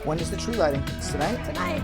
When is the tree lighting? It's tonight? Tonight.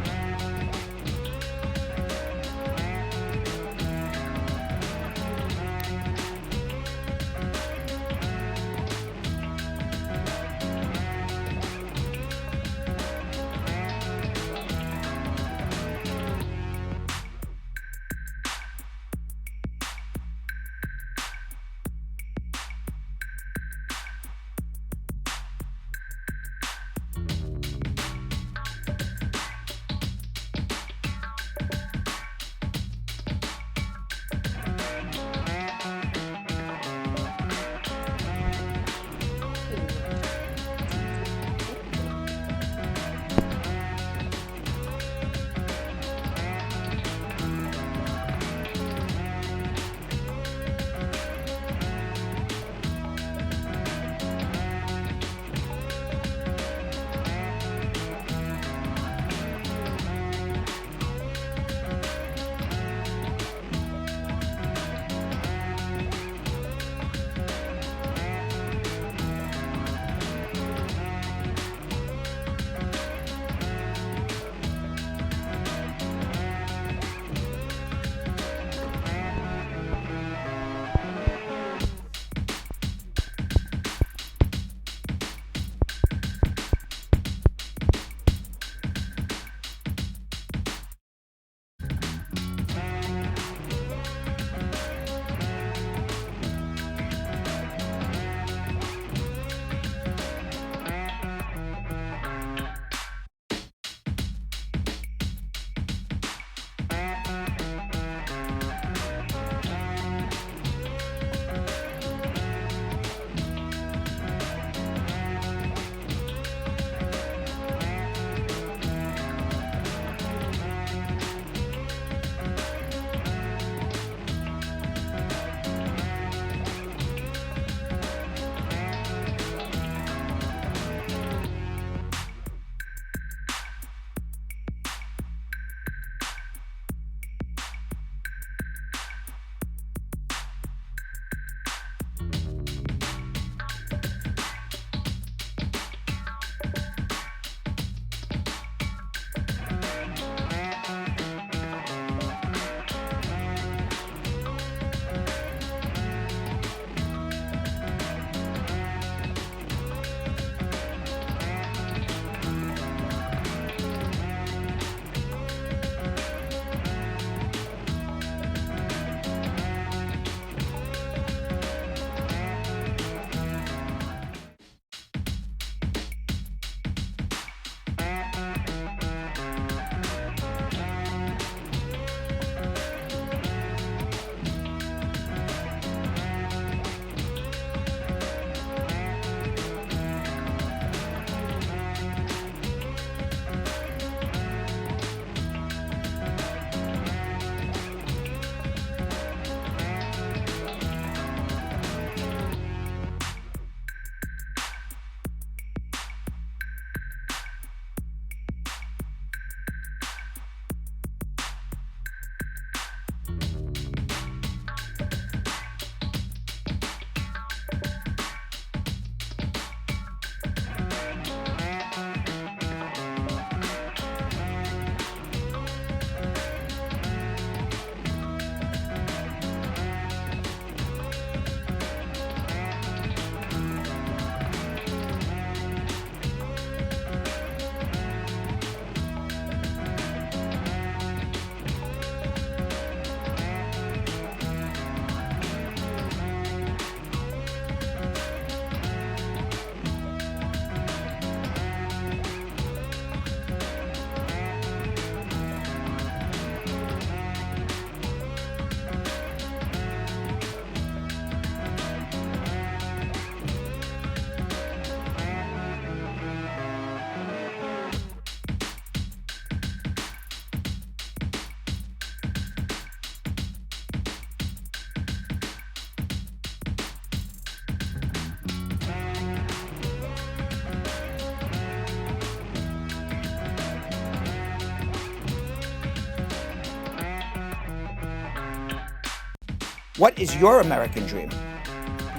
What is your American dream?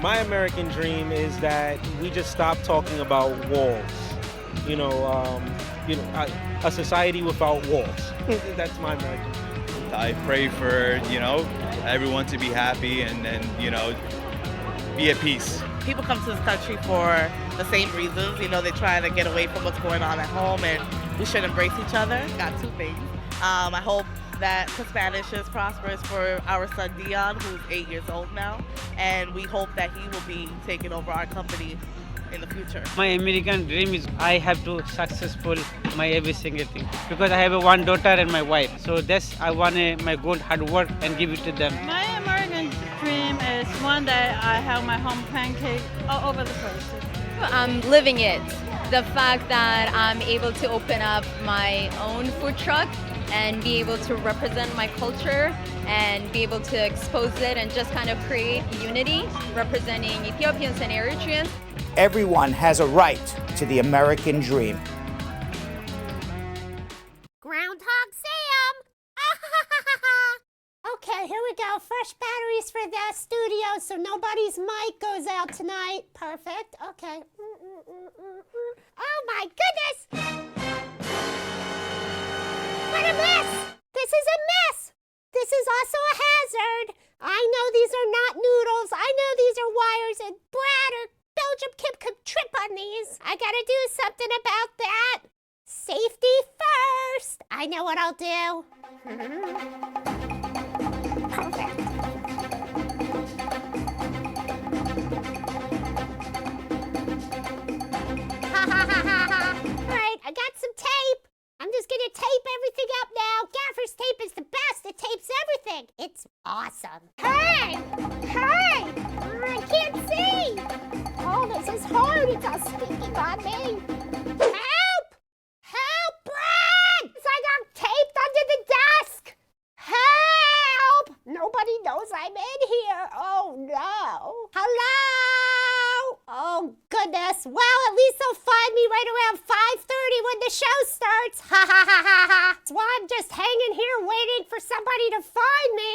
My American dream is that we just stop talking about walls. You know, a society without wars. That's my American dream. I pray for, everyone to be happy and be at peace. People come to this country for the same reasons. They try to get away from what's going on at home, and we should embrace each other. Got two things. I hope that Spanish is prosperous for our son Dion, who's 8 years old now, and we hope that he will be taking over our company in the future. My American dream is I have to successful my every single thing because I have a one daughter and my wife. So that's I want my good hard work and give it to them. My American dream is one day I have my home pancake all over the place. I'm living it. The fact that I'm able to open up my own food truck and be able to represent my culture and be able to expose it and just kind of create unity representing Ethiopians and Eritreans. Everyone has a right to the American dream. Groundhog Sam! Okay, here we go. Fresh batteries for the studio so nobody's mic goes out tonight. Perfect. Okay. Oh my goodness! What a mess! This is a mess! This is also a hazard. I know these are not noodles. I know these are wires, and Brad or Belgium Kim could trip on these. I gotta do something about that. Safety first. I know what I'll do. Perfect. All right, I got some tape. I'm just gonna tape everything up now. Gaffer's tape is the best. It tapes everything. It's awesome. Hey! Hey! I can't see. Oh, this is hard. It's all speaking on me. Help! Help, Brad! I got taped under the desk. Help! Nobody knows I'm in here. Oh, no. Hello? Oh, goodness. Well, at least they'll find me right around 5:30 when the show starts. Ha, ha, ha, ha, ha. That's why I'm just hanging here waiting for somebody to find me.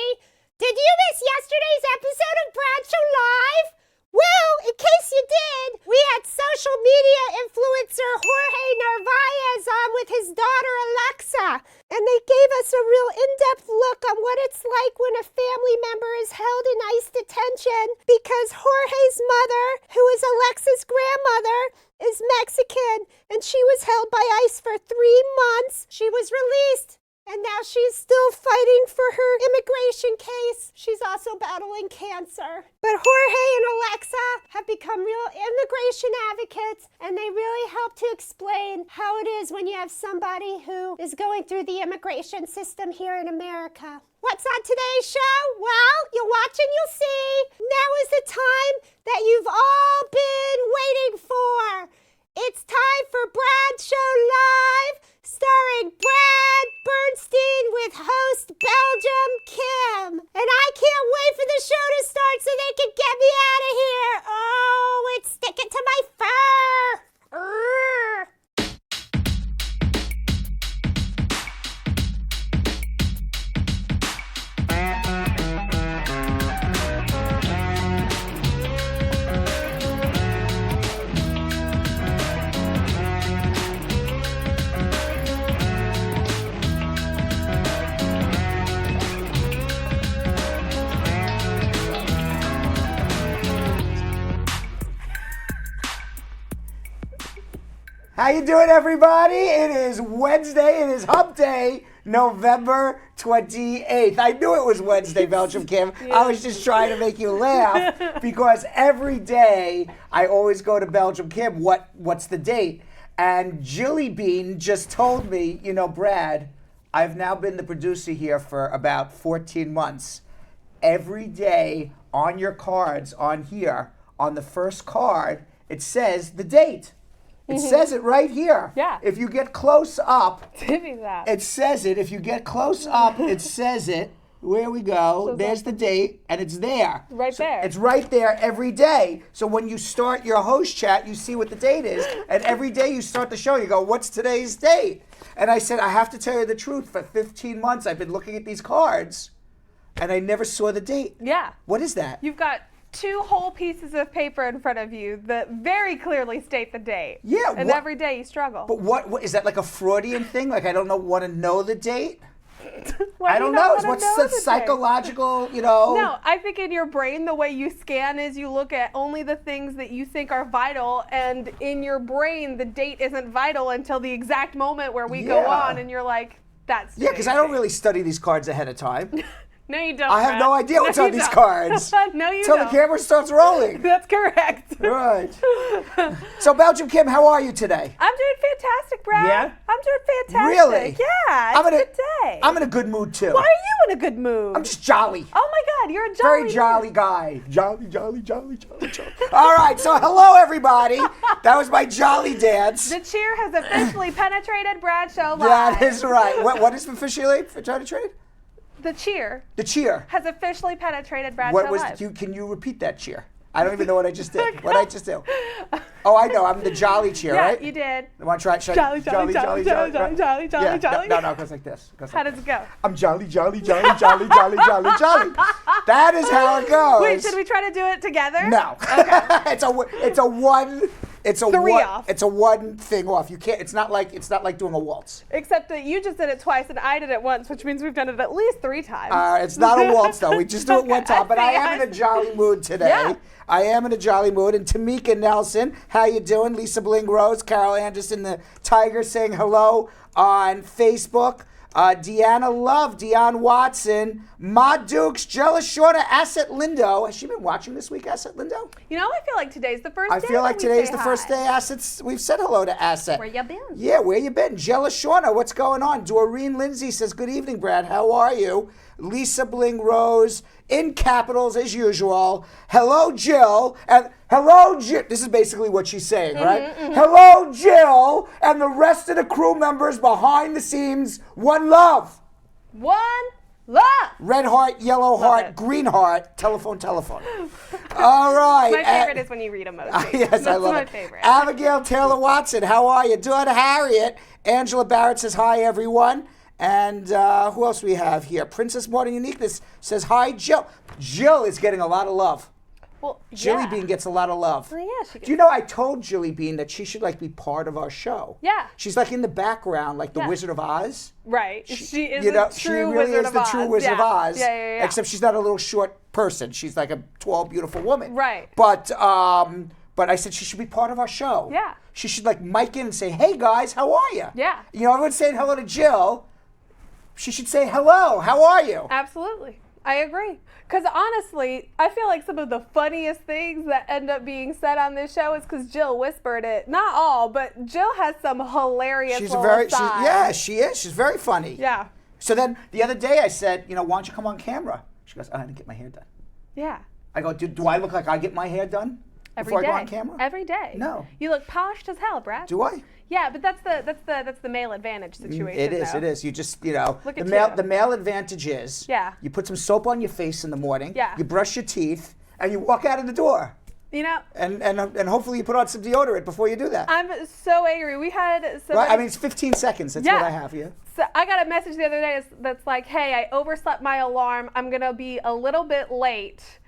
Did you miss yesterday's episode of Bradshaw Live? Well, in case you did, we had social media influencer Jorge Narvaez on with his daughter Alexa, and they gave us a real in-depth look on what it's like when a family member is held in ICE detention because Jorge's mother, who is Alexa's grandmother, is Mexican, and she was held by ICE for 3 months. She was released. And now she's still fighting for her immigration case. She's also battling cancer. But Jorge and Alexa have become real immigration advocates, and they really help to explain how it is when you have somebody who is going through the immigration system here in America. What's on today's show? Well, you'll watch and you'll see. Now is the time that you've all been waiting for. It's time for Bradshaw Live, starring Brad Bernstein with host Belgium Kim. And I can't wait for the show to start so they can get me out of here. Oh, it's sticking to my fur. Urgh. How you doing, everybody? It is Wednesday. It is Hump Day, November 28th. I knew it was Wednesday, Belgium Kim. I was just trying to make you laugh because every day I always go to Belgium Kim, what's the date? And Jilly Bean just told me, Brad, I've now been the producer here for about 14 months. Every day on your cards on here, on the first card, it says the date. It says it right here. Yeah. If you get close up, that. it says it. If you get close up, it says it. Where we go, So there's the date, and it's there. Right there. It's right there every day. So when you start your host chat, you see what the date is, and every day you start the show, you go, what's today's date? And I said, I have to tell you the truth. For 15 months, I've been looking at these cards, and I never saw the date. Yeah. What is that? You've got two whole pieces of paper in front of you that very clearly state the date. Yeah. And every day you struggle. But what is that, like a Freudian thing? Like I don't want to know the date? Why I do don't you know. not wanna What's know the the date? psychological, you know? No, I think in your brain, the way you scan is you look at only the things that you think are vital, and in your brain, the date isn't vital until the exact moment where we go Yeah. on, and you're like, that's Yeah, because I don't really study these cards ahead of time. No, you don't. I have no Brad. idea what's No, on you these don't. cards. No, you Until don't. the camera starts rolling. That's correct. Right. So, Belgium Kim, how are you today? I'm doing fantastic, Brad. Yeah? I'm doing fantastic. Really? Yeah, it's a good day. I'm in a good mood, too. Why are you in a good mood? I'm just jolly. Oh my God, you're a jolly. Very jolly guy. Jolly, jolly, jolly, jolly, jolly. All right, so hello, everybody. That was my jolly dance. The cheer has officially penetrated Bradshaw Live. That is right. What is officially penetrated? The cheer The cheer. has officially penetrated Bradshaw What was? Live. Can you repeat that cheer? I don't even know what I just did. What did I just do? Oh, I know. I'm the jolly cheer, Yeah, right? you did. I want to try. Should I- Jolly, jolly, jolly, jolly, right? jolly, jolly, Yeah, jolly. No, it goes like this. How does it go? I'm jolly, jolly, jolly, jolly, jolly, jolly, jolly. That is how it goes. Wait, should we try to do it together? No. it's a one. It's a Three one. off. It's a one thing off. You can't. It's not like doing a waltz. Except that you just did it twice and I did it once, which means we've done it at least 3 times. It's not a waltz though. We just do it one Okay, time. But I see, am in a jolly mood today. Yeah. I am in a jolly mood. And Tamika Nelson, how you doing? Lisa Bling Rose, Carol Anderson, the Tiger saying hello on Facebook. Deanna Love, Dionne Watson, Ma Dukes, Jella Shorter, Asset Lindo. Has she been watching this week, Asset Lindo? You know, I feel like today's the first I day. feel like that we today's say the hi. first day Assets. We've said hello to Asset. Where you been? Yeah, where you been? Jella Shorter, what's going on? Doreen Lindsay says, good evening, Brad. How are you? Lisa Bling Rose, in capitals as usual. Hello, Jill. And hello, Jill. This is basically what she's saying, right? Hello, Jill, and the rest of the crew members behind the scenes. One love. One love. Red heart, yellow heart, it. green heart, telephone. All right. My favorite is when you read emojis. Yes, That's I love my it. favorite. Abigail Taylor Watson, how are you? Daughter Harriet. Angela Barrett says hi, everyone. And who else we have here? Princess Modern Uniqueness says hi, Jill. Jill is getting a lot of love. Well, Jilly yeah. Bean gets a lot of love. Well, yeah, she Do you know I told Jilly Bean that she should be part of our show? Yeah. She's in the background, like the Yeah. Wizard of Oz. Right. She is You know, the she true really Wizard is of the Oz. true Wizard yeah. of Oz. Yeah. Except she's not a little short person. She's like a tall, beautiful woman. Right. But I said she should be part of our show. Yeah. She should mic in and say, "Hey guys, how are you?" Yeah. You know, everyone's saying hello to Jill. She should say hello. How are you? Absolutely. I agree. Because honestly, I feel like some of the funniest things that end up being said on this show is because Jill whispered it. Not all, but Jill has some hilarious little asides. She is. She's very funny. Yeah. So then the other day I said, why don't you come on camera? She goes, I didn't get my hair done. Yeah. I go, do I look like I get my hair done Every before day. I go on camera? Every day. No. You look polished as hell, Brad. Do I? Yeah, but that's the male advantage situation. It is. though. It is. You just, Look the at male you. the male advantage is Yeah. you put some soap on your face in the morning. Yeah. You brush your teeth and you walk out of the door. You know, And hopefully you put on some deodorant before you do that. I'm so angry. We had somebody, Right? I mean, it's 15 seconds. That's what I have. Yeah. So I got a message the other day that's like, hey, I overslept my alarm. I'm going to be a little bit late.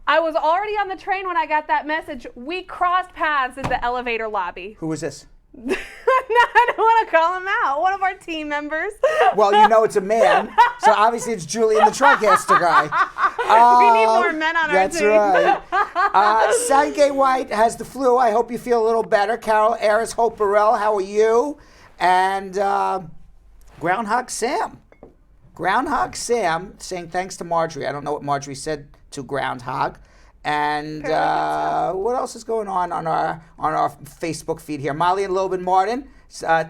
I was already on the train when I got that message. We crossed paths in the elevator lobby. Who was this? No, I don't want to call him out. One of our team members. Well, it's a man, so obviously it's Julian, the TriCaster guy. We need more men on our team. That's right. Sanjay White has the flu. I hope you feel a little better. Carol Aris, Hope Burrell, how are you? And Groundhog Sam. Groundhog Sam saying thanks to Marjorie. I don't know what Marjorie said to Groundhog. And what else is going on our Facebook feed here? Molly and Loban Martin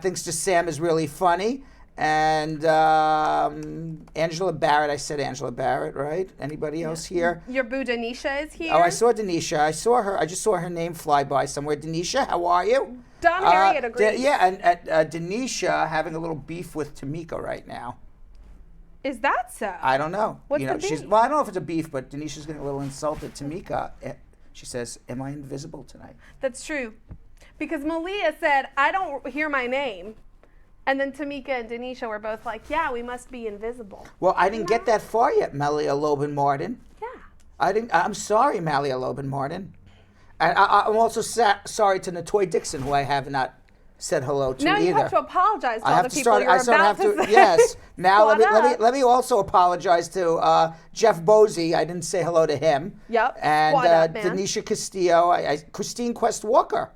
thinks just Sam is really funny. And Angela Barrett, I said Angela Barrett, right? Anybody else here? Your boo Denisha is here. Oh, I saw Denisha. I saw her. I just saw her name fly by somewhere. Denisha, how are you? Don Harriet agrees. And Denisha having a little beef with Tamika right now. Is that so? I don't know. What's the beef? Well, I don't know if it's a beef, but Denisha's getting a little insulted. Tamika, she says, "Am I invisible tonight?" That's true. Because Malia said, I don't hear my name. And then Tamika and Denisha were both like, yeah, we must be invisible. Well, I didn't get that far yet, Melia Loban Martin. Yeah. I'm sorry, Malia Lobin Martin. And I'm also sorry to Natoy Dixon, who I have not said hello to now either. you have to apologize to all the people you're I sort of about have to to. Yes. Now let me up. also apologize to Jeff Bosey. I didn't say hello to him. Yep. And Squad up, man. Denisha Castillo. Christine Quest Walker.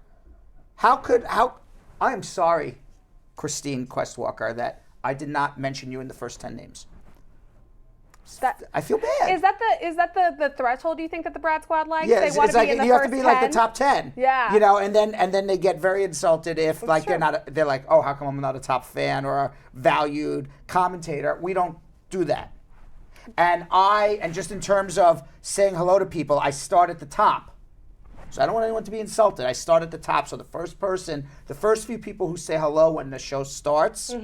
I am sorry, Christine Quest Walker, that I did not mention you in the first 10 names. I feel bad. Is that the threshold you think that the Brad Squad likes? Yeah, they want it's to like be in the you have first to be 10? like the top 10. Yeah. You know, and then they get very insulted if like true. they're like, oh, how come I'm not a top fan or a valued commentator? We don't do that. And just in terms of saying hello to people, I start at the top. So I don't want anyone to be insulted. I start at the top. So the first few people who say hello when the show starts,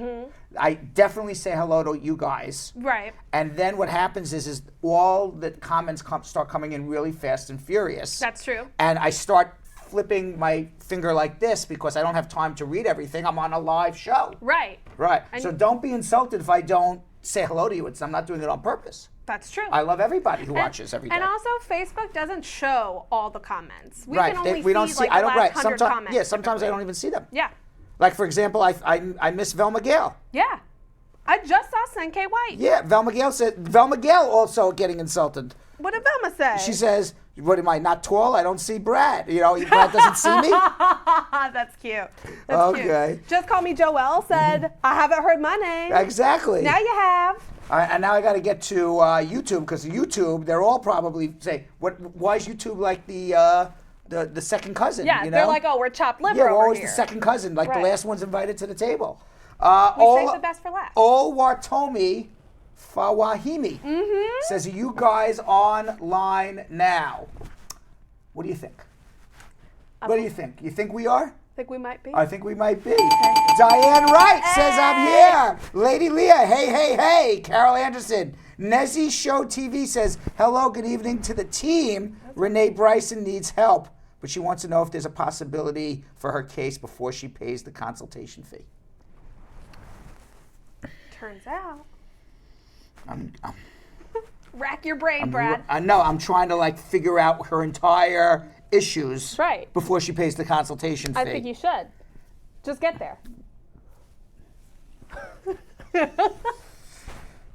I definitely say hello to you guys. Right. And then what happens is all the comments start coming in really fast and furious. That's true. And I start flipping my finger like this because I don't have time to read everything. I'm on a live show. Right. Right. So don't be insulted if I don't say hello to you. I'm not doing it on purpose. That's true. I love everybody who watches every day. And also, Facebook doesn't show all the comments. We right. can only we don't see see. like I the don't. last Right. 100 Sometimes. comments. Yeah. Sometimes I typically. don't even see them. Yeah. Like for example, I miss Velma Gale. Yeah. I just saw Senke White. Yeah. Velma Gale also getting insulted. What did Velma say? She says, "What am I not tall? I don't see Brad. You know, Brad doesn't see me." That's cute. That's cute. Just Call Me Joelle said, I haven't heard my name. Exactly. Now you have. And now I got to get to YouTube because YouTube, they're all probably say, why is YouTube like the second cousin? Yeah, you know? they're like, oh, we're chopped liver yeah, we're over always here. the second cousin, like Right. the last one's invited to the table. We save the best for last. Olwatomi Fawahimi says, are you guys online now? What do you think? What do you think? You think we are? I think we might be. I think we might be. Diane Wright says, I'm here. Lady Leah, hey. Carol Anderson. Nezzy Show TV says, hello, good evening to the team. Renee Bryson needs help, but she wants to know if there's a possibility for her case before she pays the consultation fee. Turns out. I'm Rack your brain, Brad. I know. I'm trying to like figure out her entire issues Right. before she pays the consultation fee. I think you should. Just get there.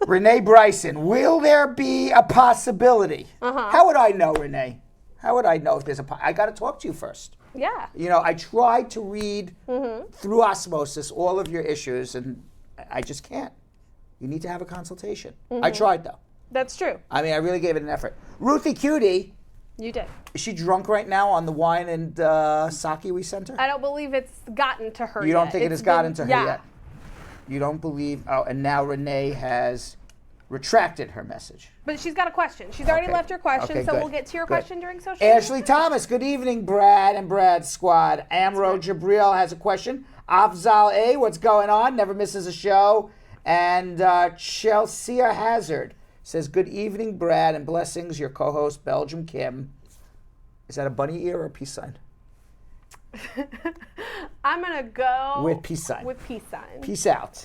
Renee Bryson, will there be a possibility? How would I know, Renee? How would I know if there's I got to talk to you first. Yeah. You know, I tried to read through osmosis all of your issues, and I just can't. You need to have a consultation. I tried, though. That's true. I mean, I really gave it an effort. Ruthie Cutie. You did. Is she drunk right now on the wine and sake we sent her? I don't believe it's gotten to her yet. You don't think it has gotten to her yeah. yet? You don't believe... Oh, and now Renee has retracted her message. But she's got a question. She's already left her question, Okay, so good. we'll get to your Good. question during social media. Ashley Thomas, good evening, Brad and Brad's squad. Amro Jabril has a question. Afzal A, what's going on? Never misses a show. And Chelsea Hazard says, good evening, Brad, and blessings, your co-host, Belgium Kim. Is that a bunny ear or a peace sign? I'm going to go... With peace sign. With peace sign. Peace out.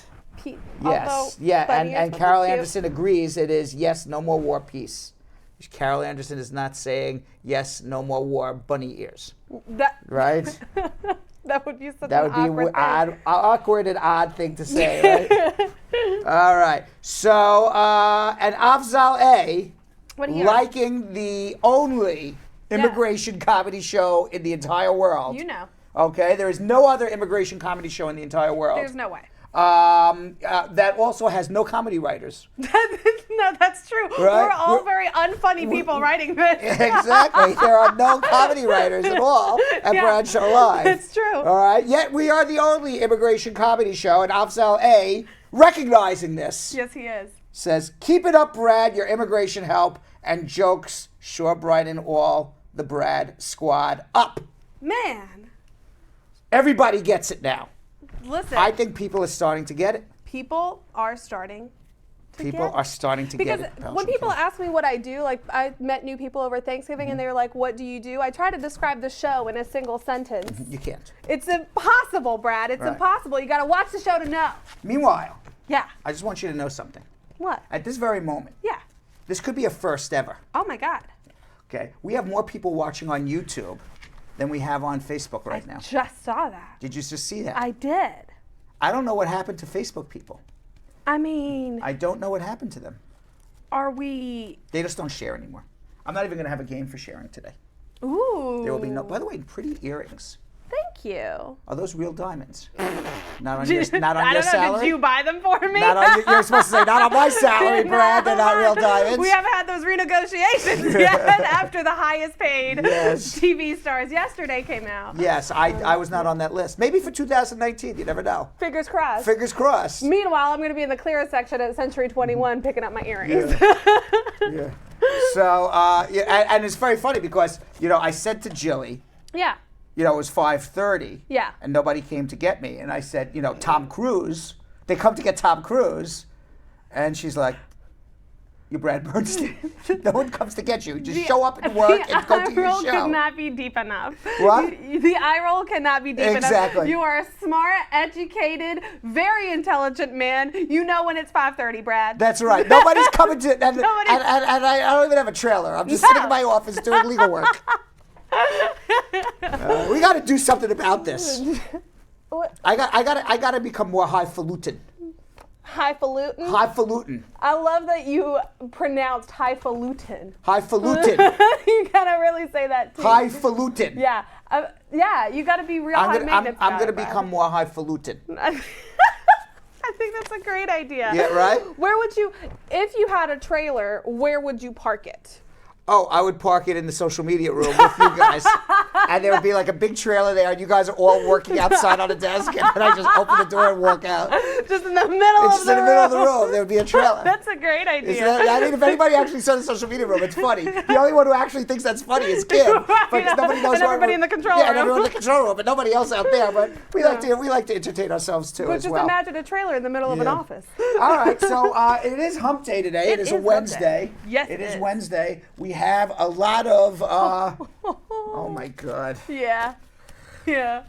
Yes. Yeah, bunny ears and would Carol look cute. Anderson agrees it is yes, no more war, peace. Carol Anderson is not saying yes, no more war, bunny ears. Right? That would be such That an would be awkward thing. awkward and odd thing to say, right? All right. So, and Afzal A, What do you liking the only immigration comedy show in the entire world. You know. Okay? There is no other immigration comedy show in the entire world. There's no way. That also has no comedy writers. No, that's true. Right? We're all very unfunny people writing this. Exactly. There are no comedy writers at all at Bradshaw Live. It's true. All right. Yet we are the only immigration comedy show, and Afzal A, recognizing this, Yes, he is. says, keep it up, Brad, your immigration help and jokes sure brighten all the Brad squad up. Man. Everybody gets it now. Listen. I think people are starting to get it. People are starting to People get are starting to because get it. when people ask me what I do, like I met new people over Thanksgiving and they were like, what do you do? I try to describe the show in a single sentence. You can't. It's impossible, Brad. It's Right. impossible. You got to watch the show to know. Meanwhile, Yeah. I just want you to know something. What? At this very moment, Yeah. this could be a first ever. Oh my God. Okay, we have more people watching on YouTube than we have on Facebook right now. Just saw that. Did you just see that? I did. I don't know what happened to Facebook people. I mean, I don't know what happened to them. are we? They just don't share anymore. I'm not even going to have a game for sharing today. Ooh. There will be no. By the way, pretty earrings. Thank you. Are those real diamonds? Not on your, not on I your don't know. salary. Did you buy them for me? Not on your, you're supposed to say not on my salary, Brad. They're not real diamonds. We haven't had those renegotiations yet after the highest paid Yes. TV stars yesterday came out. Yes, I was not on that list. Maybe for 2019. You never know. Fingers crossed. Fingers crossed. Meanwhile, I'm going to be in the clearance section at Century 21 picking up my earrings. Yeah. So, and it's very funny because, I said to Jilly, Yeah. it was 5:30. Yeah. And nobody came to get me. And I said, Tom Cruise, they come to get Tom Cruise. And she's like, you're Brad Bernstein. No one comes to get you. You just show up at work and go to your The eye roll show. cannot be deep enough. What? The eye roll cannot be deep enough. Exactly. You are a smart, educated, very intelligent man. You know when it's 5:30, Brad. That's right. Nobody's coming to, and Nobody's- I don't even have a trailer. I'm just sitting in my office doing legal work. We got to do something about this. What? I got to become more highfalutin. Highfalutin? Highfalutin. I love that you pronounced highfalutin. Highfalutin. You gotta really say that too. Highfalutin. Yeah. Yeah, you gotta be real high maintenance. I'm gonna become more highfalutin. I think that's a great idea. Yeah, right? Where would you, if you had a trailer, where would you park it? Oh, I would park it in the social media room with you guys. And there would be like a big trailer there, and you guys are all working outside on a desk, and then I just open the door and walk out. Just in the middle of Just in the middle of the room, there would be a trailer. That's a great idea. I mean, if anybody actually saw the social media room, it's funny. The only one who actually thinks that's funny is Kim. Because nobody knows and everybody in the control room. Yeah, and everyone in the control room, but nobody else out there. But we like to entertain ourselves too, But as just well. imagine a trailer in the middle of an office. All right, so it is Hump Day today. It is a Hump Day. Wednesday. Yes, it it is is. Wednesday. We have a lot of. Oh my God. Yeah. Yeah.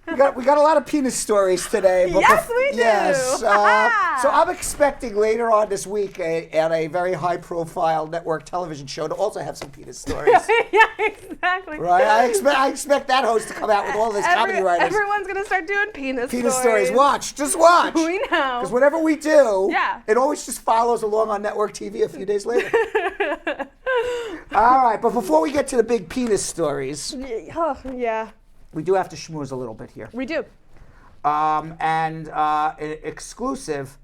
We got a lot of penis stories today. But Yes, we do. Yes. So I'm expecting later on this week at a very high-profile network television show to also have some penis stories. Yeah, exactly. Right? I expect that host to come out with all of his comedy writers. Everyone's gonna start doing penis stories. Watch. Just watch. We know. Because whatever we do, Yeah. it always just follows along on network TV a few days later. All right, but before we get to the big penis stories, Yeah. we do have to schmooze a little bit here. We do. Exclusive,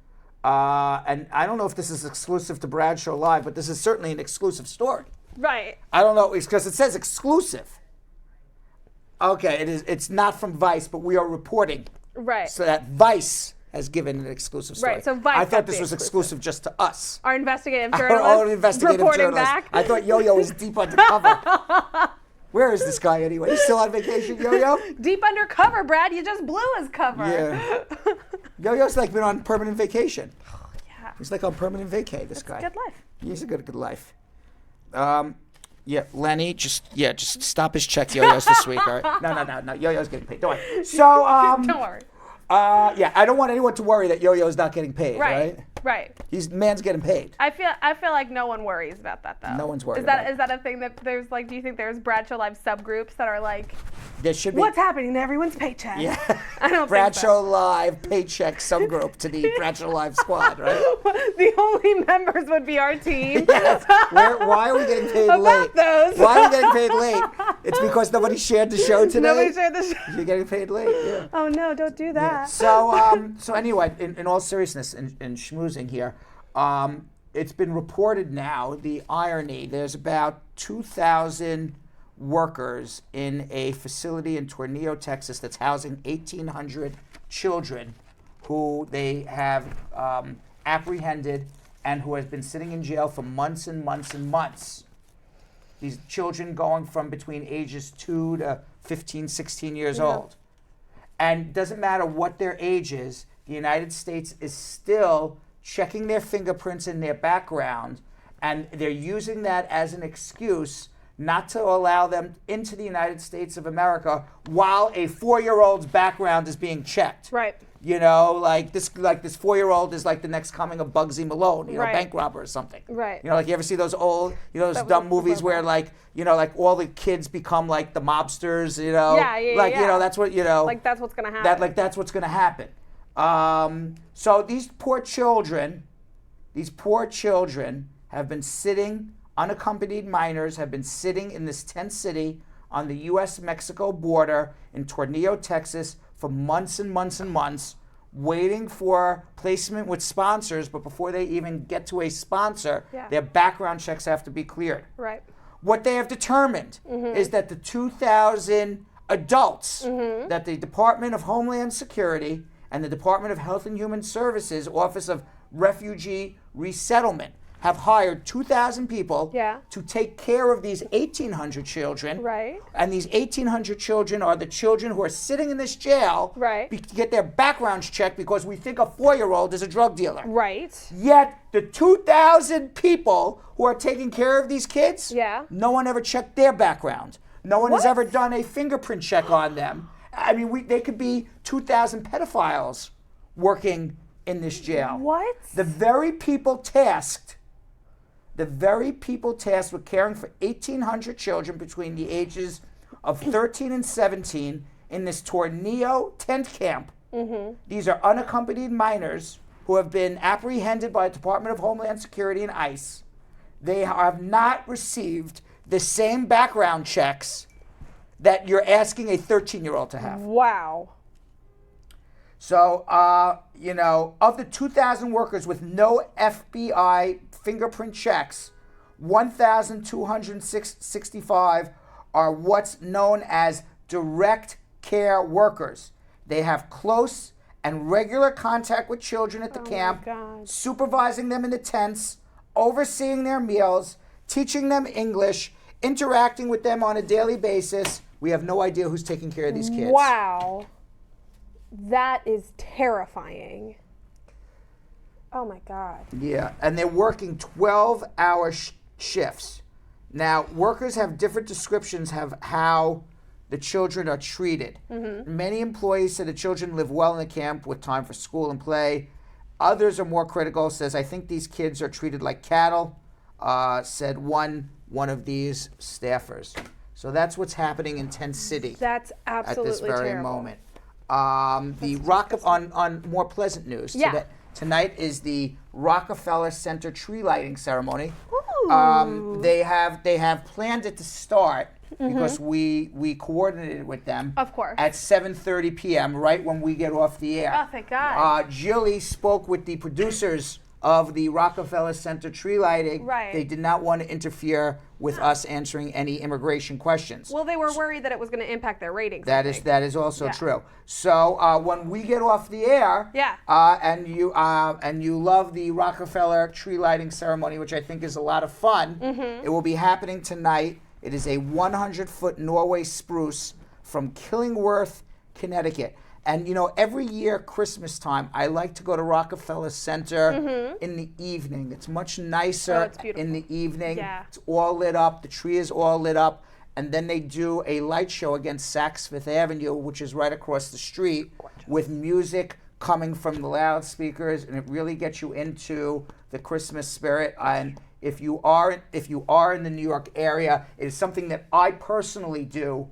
and I don't know if this is exclusive to Bradshaw Live, but this is certainly an exclusive story. Right. I don't know, because it says exclusive. Okay, it's not from Vice, but we are reporting. Right. So that Vice has given an exclusive story. Right, so Vice I got thought this the was exclusive just to us. Our investigative Our journalist investigative reporting journalist. back. I thought Yo-Yo was deep undercover. Where is this guy anyway? He's still on vacation, Yo-Yo? Deep undercover, Brad. You just blew his cover. Yeah. Yo-Yo's like been on permanent vacation. Yeah. He's like on permanent vacay, this guy. Good life. He's a good life. Yeah, Lenny, just stop his check, Yo-Yo's this week, all right? No. Yo-Yo's getting paid. Don't worry. So, Don't worry. yeah, I don't want anyone to worry that Yo-Yo's not getting paid, right? Right. Man's getting paid. I feel like no one worries about that though. No one's worried Is that about it. is that a thing that there's like? Do you think there's Bradshaw Live subgroups that are like, There should be. what's happening to everyone's paycheck? Yeah. I don't Bradshaw think so. Live paycheck subgroup to the Bradshaw Live squad, right? The only members would be our team. Yes. Why are we getting paid About late? those. Why are we getting paid late? It's because nobody shared the show today. Nobody shared the show. You're getting paid late, yeah. Oh no! Don't do that. So anyway, in all seriousness, in schmoozing here, it's been reported now, the irony, there's about 2,000 workers in a facility in Tornillo, Texas that's housing 1,800 children who they have apprehended and who have been sitting in jail for months and months and months. These children going from between ages 2 to 15, 16 years old. And it doesn't matter what their age is, the United States is still checking their fingerprints in their background, and they're using that as an excuse not to allow them into the United States of America while a 4-year-old's background is being checked. Right. You know, like this 4-year-old is like the next coming of Bugsy Malone, Right. bank robber or something. Right. You know, like you ever see those old, those That was dumb a movies where throwback. like all the kids become like the mobsters, Yeah, like yeah. that's what Like that's what's gonna happen. that's what's going to happen. So these poor children have been sitting, unaccompanied minors have been sitting in this tent city on the U.S.-Mexico border in Tornillo, Texas, for months and months and months, waiting for placement with sponsors. But before they even get to a sponsor, their background checks have to be cleared. Right. What they have determined is that the 2,000 adults that the Department of Homeland Security and the Department of Health and Human Services Office of Refugee Resettlement have hired 2,000 people to take care of these 1,800 children. Right. And these 1,800 children are the children who are sitting in this jail to get their backgrounds checked because we think a 4-year-old is a drug dealer. Right. Yet the 2,000 people who are taking care of these kids, no one ever checked their background. No one has ever done a fingerprint check on them. I mean, they could be 2,000 pedophiles working in this jail. What? The very people tasked with caring for 1,800 children between the ages of 13 and 17 in this Tornillo tent camp. These are unaccompanied minors who have been apprehended by the Department of Homeland Security and ICE. They have not received the same background checks that you're asking a 13-year-old to have. Wow. So, of the 2,000 workers with no FBI fingerprint checks, 1,265 are what's known as direct care workers. They have close and regular contact with children at the camp, supervising them in the tents, overseeing their meals, teaching them English, interacting with them on a daily basis. We have no idea who's taking care of these kids. Wow. That is terrifying. Oh my God. Yeah, and they're working 12-hour shifts. Now, workers have different descriptions of how the children are treated. Many employees say the children live well in the camp with time for school and play. Others are more critical, says, I think these kids are treated like cattle, said one of these staffers. So that's what's happening in Tent City. That's absolutely at this very terrible. moment. On more pleasant news. Tonight is the Rockefeller Center tree lighting ceremony. They have planned it to start because we coordinated with them. Of course. At 7:30 p.m. right when we get off the air. Oh, thank God. Jilly spoke with the producers of the Rockefeller Center tree lighting. Right. They did not want to interfere with us answering any immigration questions. Well, they were worried that it was going to impact their ratings. That is also true. So when we get off the air, and you love the Rockefeller tree lighting ceremony, which I think is a lot of fun, it will be happening tonight. It is a 100-foot Norway spruce from Killingworth, Connecticut. And, every year, Christmas time, I like to go to Rockefeller Center in the evening. It's much nicer in the evening. Yeah. It's all lit up. The tree is all lit up. And then they do a light show against Saks Fifth Avenue, which is right across the street, with music coming from the loudspeakers. And it really gets you into the Christmas spirit. And if you are in the New York area, it is something that I personally do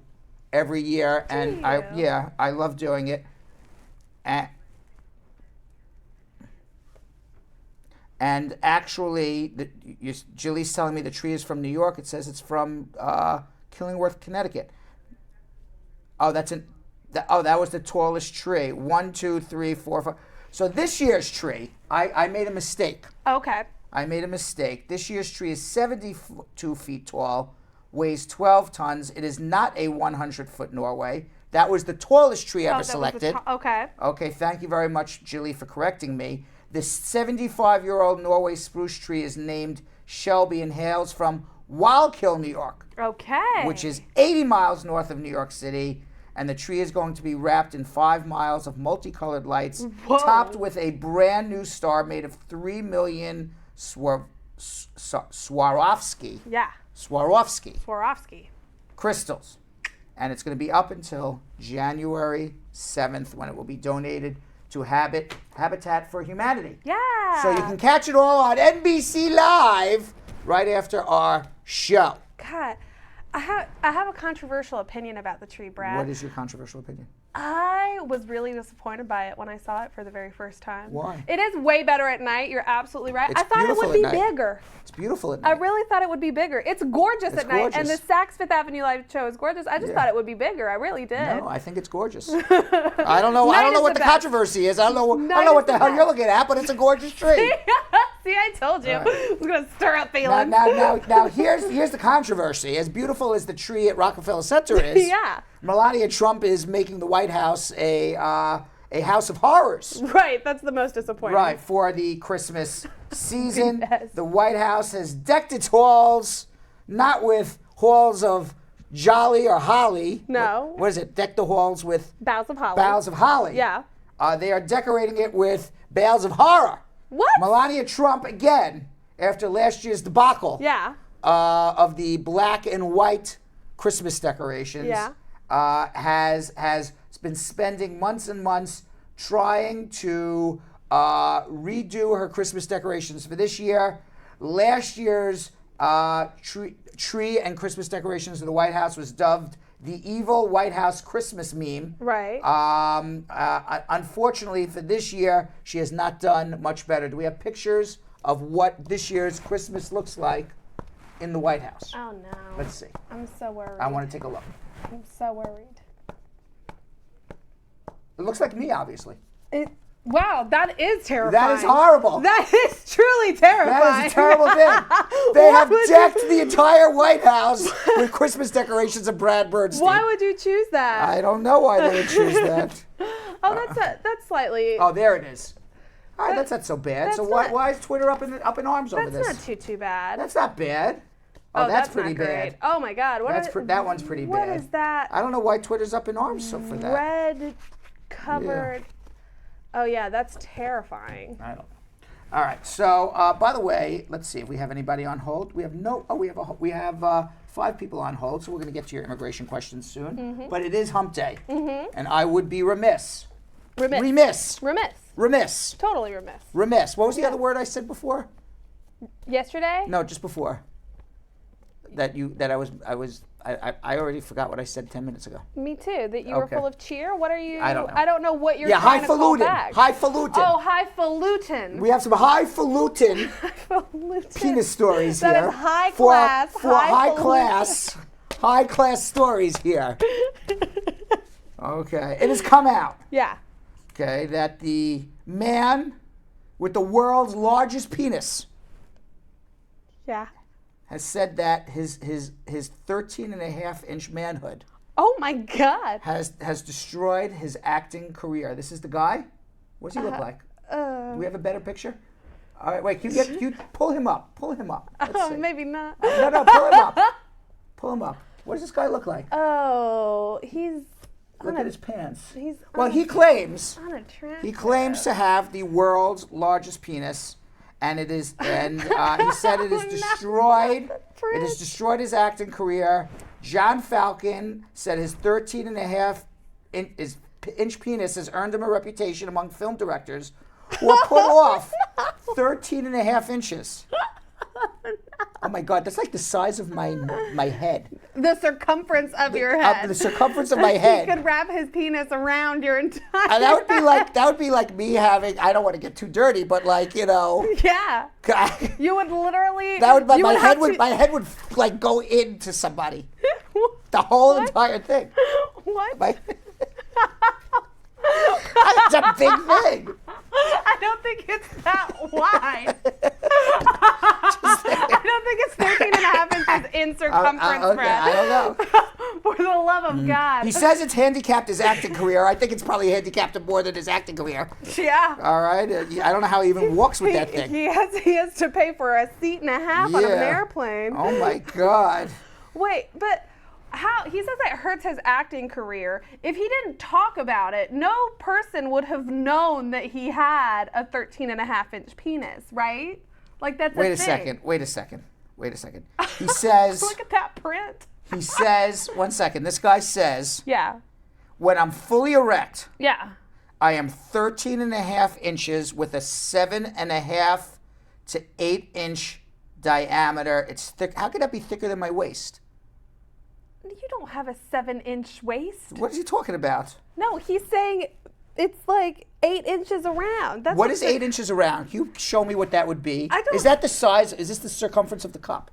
every year, and I love doing it. And actually, Jilly's telling me the tree is from New York. It says it's from Killingworth, Connecticut. Oh, that was the tallest tree. 1, 2, 3, 4, 5. So this year's tree, I made a mistake. Okay. I made a mistake. This year's tree is 72 feet tall, weighs 12 tons. It is not a 100-foot Norway. That was the tallest tree ever selected. Okay. Okay, thank you very much, Jilly, for correcting me. The 75-year-old Norway spruce tree is named Shelby and hails from Wallkill, New York. Okay. Which is 80 miles north of New York City. And the tree is going to be wrapped in 5 miles of multicolored lights, topped with a brand new star made of 3 million Swarovski. Yeah. Swarovski. crystals. And it's going to be up until January 7th when it will be donated to Habitat for Humanity. Yeah. So you can catch it all on NBC Live right after our show. God, I have a controversial opinion about the tree, Brad. What is your controversial opinion? I was really disappointed by it when I saw it for the very first time. Why? It is way better at night. You're absolutely right. It's I thought it beautiful would be at night. bigger. It's beautiful at night. I really thought it would be bigger. It's gorgeous It's at night, and the gorgeous. Saks Fifth Avenue Live show is gorgeous. I just thought it would be bigger. I really did. No, I think it's gorgeous. I don't know. I don't know Night what is the the best. controversy is. I don't know. I Night don't know is what the the hell best. you're looking at, but it's a gorgeous tree. See, I told you. All right. I was gonna stir up feelings. Now, here's the controversy. As beautiful as the tree at Rockefeller Center is, Yeah. Melania Trump is making the White House a house of horrors. Right. That's the most disappointing. Right, for the Christmas season. Yes. The White House has decked its halls, not with halls of jolly or holly. No. What is it? Deck the halls with Boughs of holly. boughs of holly. Yeah. They are decorating it with bales of horror. What? Melania Trump, again, after last year's debacle Yeah. of the black and white Christmas decorations, Yeah. has been spending months and months trying to redo her Christmas decorations for this year. Last year's tree and Christmas decorations of the White House was dubbed the evil White House Christmas meme. Right. Unfortunately, for this year, she has not done much better. Do we have pictures of what this year's Christmas looks like in the White House? Oh no. Let's see. I'm so worried. I want to take a look. I'm so worried. It looks like me, obviously. Wow, that is terrifying. That is horrible. That is truly terrifying. That is a terrible thing. They have decked the entire White House with Christmas decorations of Brad Bernstein. Why would you choose that? I don't know why they would choose that. Oh, that's slightly. Oh, there it is. All right, that's not so bad. So that's why is Twitter up in arms over That's this? not too bad. That's not bad. Oh, that's pretty not great. bad. Oh my God, That one's pretty bad. What is that? I don't know why Twitter's up in arms for that. Red covered. Oh yeah, that's terrifying. I don't know. All right. So, by the way, let's see if we have anybody on hold. We have we have 5 people on hold. So we're going to get to your immigration questions soon. Mm-hmm. But it is Hump Day, and I would be remiss. Remiss. Totally remiss. Remiss. What was the other word I said before? Yesterday? No, just before. I already forgot what I said 10 minutes ago. Me too. That you were full of cheer. What are you? I don't know. I don't know what you're trying to call highfalutin. back. Highfalutin. Oh, highfalutin. We have some highfalutin Highfalutin. penis stories That here. is high class. For high class stories here. Okay. It has come out, Yeah. okay, that the man with the world's largest penis Yeah. has said that his 13.5-inch manhood Oh my God. has destroyed his acting career. This is the guy? What does he look like? Do we have a better picture? All right, wait, you pull him up. Pull him up. Let's see. Maybe not. No, pull him up. Pull him up. What does this guy look like? Oh, he's. Look at his pants. He's. Well, he claims unattractive. to have the world's largest penis, and he said it has destroyed. It has destroyed his acting career. John Falcon said his 13.5-inch penis has earned him a reputation among film directors who are put off 13.5 inches. Oh my God, that's like the size of my head. The circumference of your head. The circumference of my head. He could wrap his penis around your entire. And that would be like me having. I don't want to get too dirty, but like Yeah. You would literally. That would my head would like go into somebody. The whole entire thing. What? It's a big thing. I don't think it's that wide. I don't think it's 13.5 inches in circumference, okay, Brad. I don't know. For the love of God. He says it's handicapped his acting career. I think it's probably handicapped him more than his acting career. Yeah. All right. I don't know how he even walks with that thing. He has to pay for a seat and a half on an airplane. Oh my God. Wait, but how he says that hurts his acting career. If he didn't talk about it, no person would have known that he had a 13.5-inch penis, right? Like that's Wait a second. Wait a second. He says. Look at that print. He says, one second. This guy says, Yeah. when I'm fully erect, Yeah. I am 13.5 inches with a 7.5 to 8 inch diameter. It's thick. How could that be thicker than my waist? You don't have a 7-inch waist. What is he talking about? No, he's saying it's like 8 inches around. That's What is 8 inches around? You show me what that would be. I don't- Is that the size? Is this the circumference of the cup?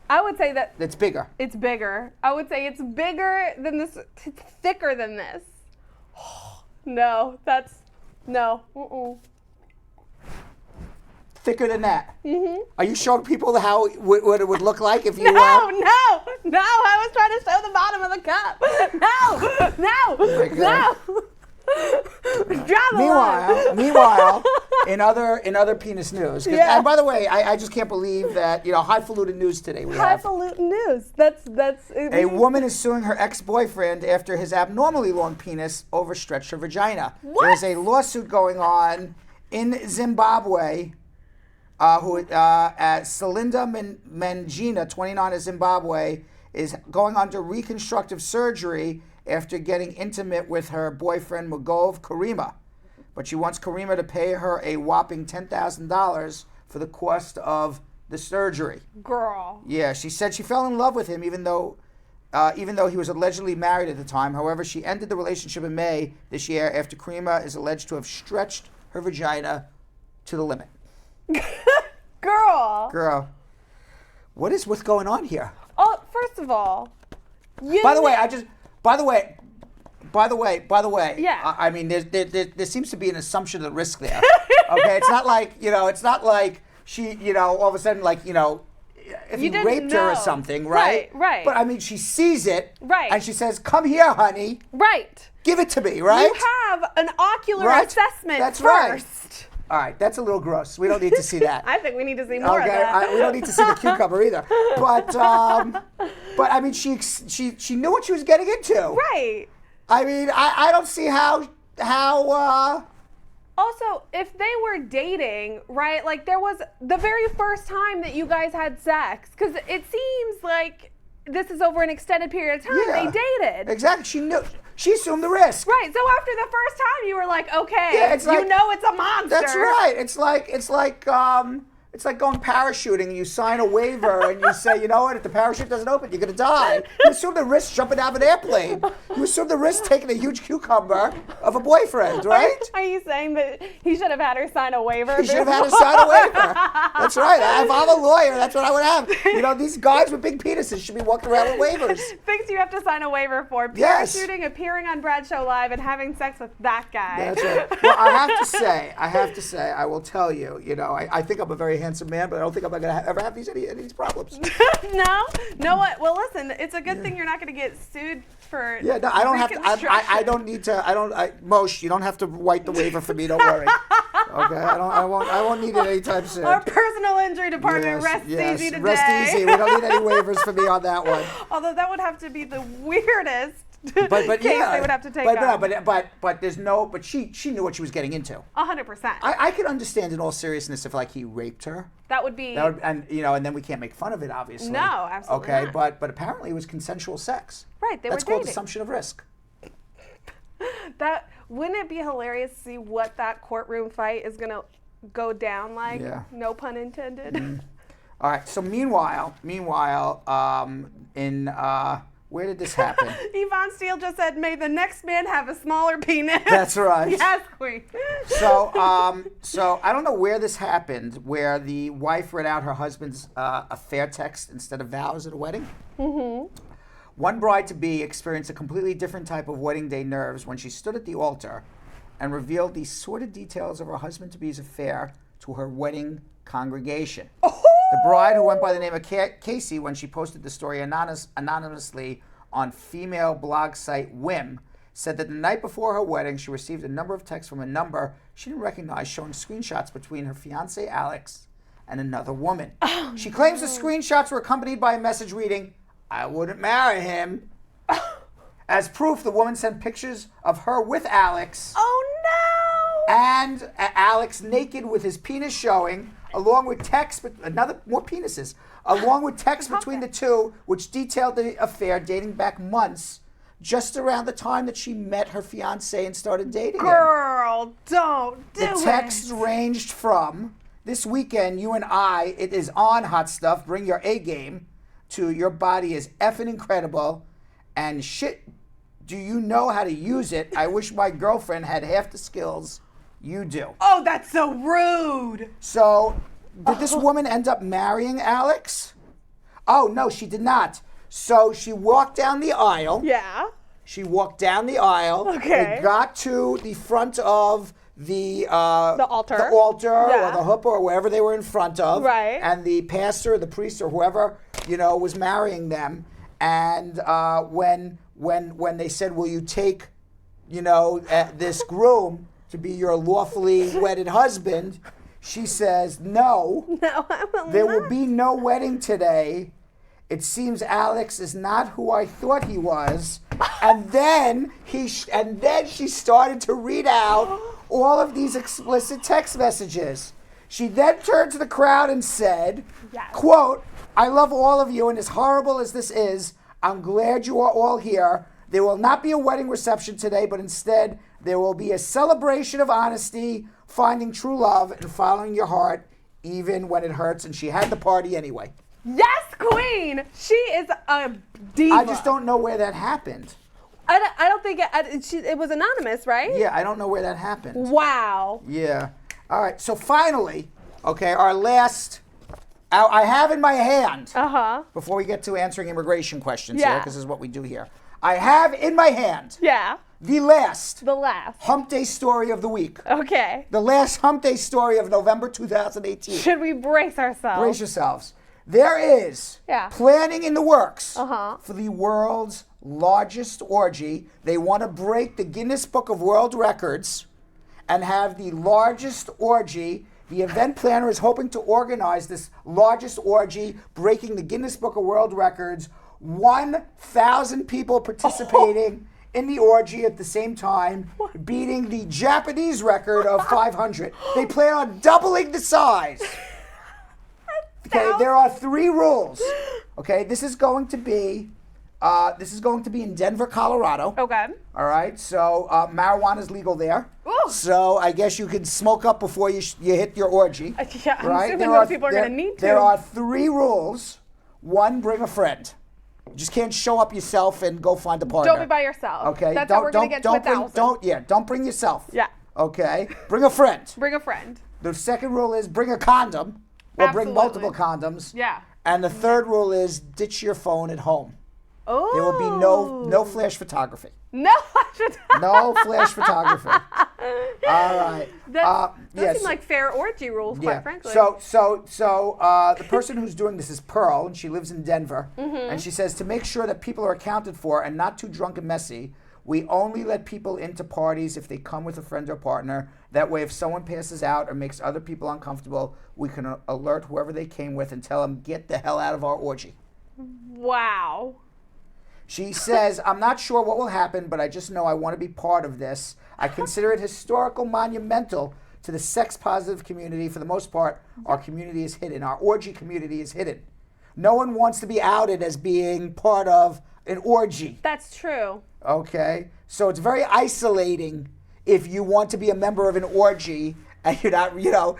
I would say that That's bigger. it's bigger. I would say it's bigger than this, it's thicker than this. No, that's, no. Thicker than that. Mm-hmm. Are you showing people how what it would look like if you No, I was trying to show the bottom of the cup. No. Draw the line. Meanwhile, in other penis news. Yeah. And by the way, I just can't believe that, highfalutin news today we have. Highfalutin news. That's A woman is suing her ex-boyfriend after his abnormally long penis overstretched her vagina. What? There's a lawsuit going on in Zimbabwe. Celinda Mangina, 29 of Zimbabwe, is going under reconstructive surgery after getting intimate with her boyfriend Mugove Karima. But she wants Karima to pay her a whopping $10,000 for the cost of the surgery. Girl. Yeah, she said she fell in love with him even though he was allegedly married at the time. However, she ended the relationship in May this year after Karima is alleged to have stretched her vagina to the limit. Girl. What's going on here? Oh, first of all, By the way. Yeah. I mean, there seems to be an assumption of risk there. Okay, it's not like she, all of a sudden, if he didn't raped her or know. something, right? Right. But I mean, she sees it, Right. And she says, "Come here, honey, Right. give it to me," right? You have an ocular Right? assessment That's first. right. All right, that's a little gross. We don't need to see that. I think we need to see more of Okay, that. we don't need to see the cucumber either. But I mean, she knew what she was getting into. Right. I mean, I don't see how. Also, if they were dating, right, like there was the very first time that you guys had sex, because it seems like this is over an extended period of time, Yeah. they dated. Exactly. She knew. She assumed the risk. Right, so after the first time you were like, okay, Yeah, it's like- it's a monster. That's right. It's like going parachuting and you sign a waiver and you say, you know what, if the parachute doesn't open, you're going to die. You assume the risk jumping out of an airplane. You assume the risk taking a huge cucumber of a boyfriend, right? Are you saying that he should have had her sign a waiver? He should have had her sign a waiver. That's right. If I'm a lawyer, that's what I would have. These guys with big penises should be walking around with waivers. Things you have to sign a waiver for. Yes. Parachuting, appearing on Brad Show Live, and having sex with that guy. That's right. Well, I have to say, I will tell you, I think I'm a very handsome man, but I don't think I'm going to ever have any of these problems. No? No what? Well, listen, it's a good thing you're not going to get sued for Yeah, no, I don't have to. I don't need to. Moshe, you don't have to write the waiver for me. Don't worry. Okay, I won't need it anytime soon. Our personal injury department rests easy today. Rest easy. We don't need any waivers for me on that one. Although that would have to be the weirdest But case yeah, they would have to take but, on. but there's no. But she knew what she was getting into. 100%. I could understand in all seriousness if he raped her. That would be. And then we can't make fun of it, obviously. No, absolutely Okay, not. but apparently it was consensual sex. Right, they That's were called dating. assumption of risk. That wouldn't it be hilarious to see what that courtroom fight is gonna go down like? Yeah. No pun intended. All right. So meanwhile, where did this happen? Yvonne Steele just said, "May the next man have a smaller penis." That's right. Yes, queen. So I don't know where this happened, where the wife read out her husband's affair text instead of vows at a wedding. Mm-hmm. One bride-to-be experienced a completely different type of wedding day nerves when she stood at the altar and revealed the sordid details of her husband-to-be's affair to her wedding congregation. Oh! The bride, who went by the name of Casey when she posted the story anonymously on female blog site Whim, said that the night before her wedding, she received a number of texts from a number she didn't recognize showing screenshots between her fiancé Alex and another woman. Oh, she claims the screenshots were accompanied by a message reading, "I wouldn't marry him." As proof, the woman sent pictures of her with Alex. Oh no! And Alex naked with his penis showing, along with text, more penises, along with text between the two, which detailed the affair dating back months, just around the time that she met her fiancé and started dating him. Girl, don't do it. The texts ranged from, this weekend, you and I, it is on Hot Stuff, bring your A game, to your body is effing incredible, and shit, do you know how to use it? I wish my girlfriend had half the skills you do. Oh, that's so rude. So, did this woman end up marrying Alex? Oh, no, she did not. So she walked down the aisle. Yeah. She walked down the aisle. Okay. They got to the front of the altar. The altar Yeah. or the huppah or wherever they were in front of. Right. And the pastor or the priest or whoever, was marrying them. And when they said, will you take, this groom to be your lawfully wedded husband, she says, no. No, I will There not. will be no wedding today. It seems Alex is not who I thought he was. And then she started to read out all of these explicit text messages. She then turned to the crowd and said, quote, I love all of you, and as horrible as this is, I'm glad you are all here. There will not be a wedding reception today, but instead there will be a celebration of honesty, finding true love, and following your heart, even when it hurts. And she had the party anyway. Yes, queen. She is a diva. I just don't know where that happened. I don't think it was anonymous, right? Yeah, I don't know where that happened. Wow. Yeah. All right. So finally, okay, our last, I have in my hand, before we get to answering immigration questions here, because this is what we do here. I have in my hand the last Hump Day story of the week. Okay. The last Hump Day story of November 2018. Should we brace ourselves? Brace yourselves. There is planning in the works for the world's largest orgy. They want to break the Guinness Book of World Records and have the largest orgy. The event planner is hoping to organize this largest orgy, breaking the Guinness Book of World Records. 1,000 people participating in the orgy at the same time, beating the Japanese record of 500. They plan on doubling the size. Okay, there are 3 rules. Okay, this is going to be in Denver, Colorado. Okay. All right. So marijuana is legal there. Ooh. So I guess you can smoke up before you hit your orgy. Yeah, I'm right? assuming those people are going to need to. There are 3 rules. 1, bring a friend. You just can't show up yourself and go find a partner. Don't be by yourself. Okay. That's how we're going to get to 1,000. Don't bring yourself. Yeah. Okay. Bring a friend. Bring a friend. The second rule is bring a condom. Or bring multiple condoms. Yeah. And the third rule is ditch your phone at home. Oh. There will be no flash photography. No flash photography. No flash photography. All right. Those seem like fair orgy rules, quite frankly. So the person who's doing this is Pearl, and she lives in Denver. And she says, to make sure that people are accounted for and not too drunk and messy, we only let people into parties if they come with a friend or partner. That way, if someone passes out or makes other people uncomfortable, we can alert whoever they came with and tell them, get the hell out of our orgy. Wow. She says, I'm not sure what will happen, but I just know I want to be part of this. I consider it historical, monumental to the sex-positive community. For the most part, our community is hidden. Our orgy community is hidden. No one wants to be outed as being part of an orgy. That's true. Okay? So it's very isolating if you want to be a member of an orgy and you're not,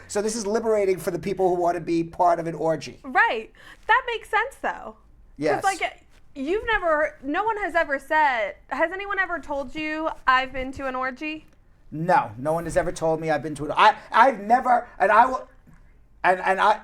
so this is liberating for the people who want to be part of an orgy. Right. That makes sense, though. Yes. Like, no one has ever said, has anyone ever told you I've been to an orgy? No one has ever told me I've been to an orgy. I've never, and I will,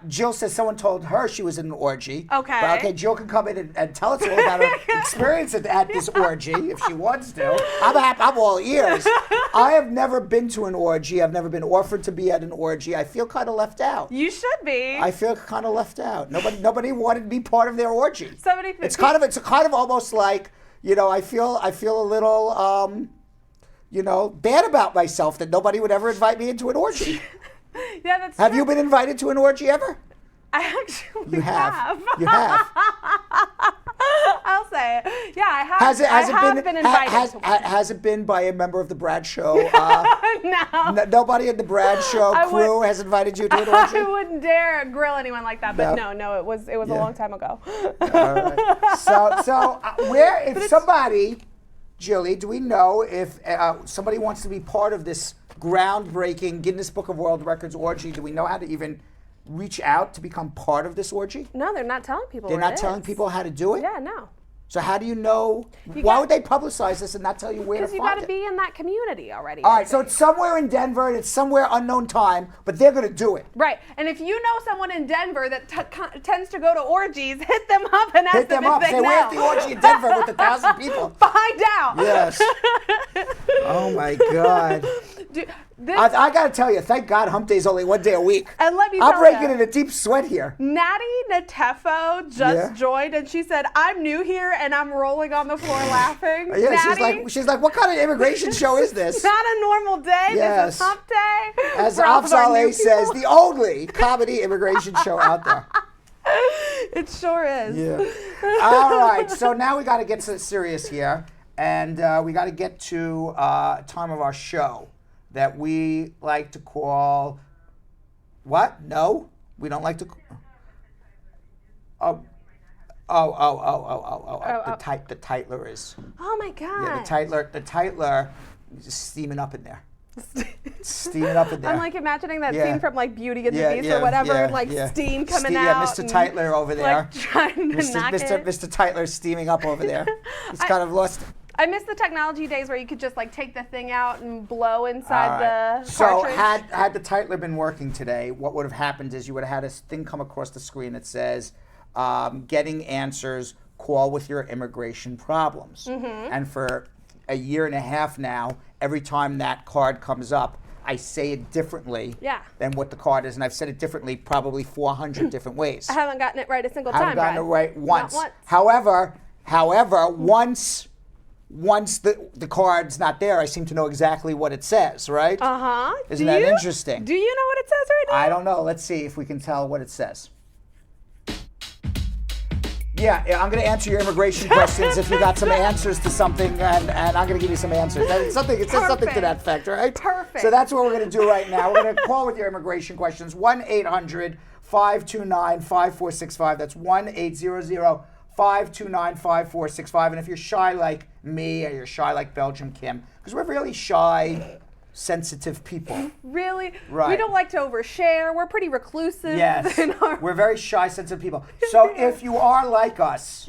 Jill says someone told her she was in an orgy. Okay. But okay, Jill can come in and tell us all about her experience at this orgy if she wants to. I'm all ears. I have never been to an orgy. I've never been offered to be at an orgy. I feel kind of left out. You should be. I feel kind of left out. Nobody wanted to be part of their orgy. It's kind of almost like, I feel a little bad about myself that nobody would ever invite me into an orgy. Yeah, that's Have true. you been invited to an orgy ever? I actually You have. have. You have. I'll say it. Yeah, I have. Has it been invited to one. has it been by a member of the Brad Show? No. Nobody in the Brad Show crew has invited you to an orgy? I wouldn't dare grill anyone like that, but no, it was a long time ago. All right. So if somebody, Jilly, do we know if somebody wants to be part of this groundbreaking Guinness Book of World Records orgy? Do we know how to even reach out to become part of this orgy? No, they're not telling people. They're not telling people how to do it? Yeah, no. So how do you know? Why would they publicize this and not tell you where to find it? Because you got to be in that community already. All right, so it's somewhere in Denver and it's somewhere unknown time, but they're going to do it. Right, and if you know someone in Denver that tends to go to orgies, hit them up and ask them if they know. Say, we're at the orgy in Denver with 1,000 people. Find out. Yes. Oh my God. I got to tell you, thank God Hump Day's only one day a week. And let me tell you. I'm breaking in a deep sweat here. Natty Natefo just joined and she said, I'm new here and I'm rolling on the floor laughing. Yeah, Natty, she's like, what kind of immigration show is this? It's not a normal day. Yes. This is Hump Day. As Afzaleh says, the only comedy immigration show out there. It sure is. Yeah. All right, so now we got to get serious here. And we got to get to a time of our show that we like to call, what? No? We don't like to, the Titler is. Oh my God. Yeah, the Titler is just steaming up in there. Steaming up in there. I'm like imagining that scene from like Beauty and the Beast or whatever, steam coming out. Yeah, Mr. Titler over there. Like trying to knock it. Mr. Titler steaming up over there. He's kind of lost. I miss the technology days where you could just like take the thing out and blow inside the cartridge. So had the Titler been working today, what would have happened is you would have had a thing come across the screen that says, getting answers, call with your immigration problems. Mm-hmm. And for a year and a half now, every time that card comes up, I say it differently than what the card is. And I've said it differently probably 400 different ways. I haven't gotten it right a single time, I haven't gotten it right once. Not once. However, once the card's not there, I seem to know exactly what it says, right? Uh-huh. Isn't that interesting? Do you know what it says right now? I don't know. Let's see if we can tell what it says. Yeah, I'm going to answer your immigration questions if you got some answers to something, and I'm going to give you some answers. It says something to that effect, right? Perfect. So that's what we're going to do right now. We're going to call with your immigration questions. 1-800-529-5465. That's 1-800-529-5465. And if you're shy like me or you're shy like Belgium Kim, because we're really shy, sensitive people. Really? Right. We don't like to overshare. We're pretty reclusive. Yes. We're very shy, sensitive people. So if you are like us,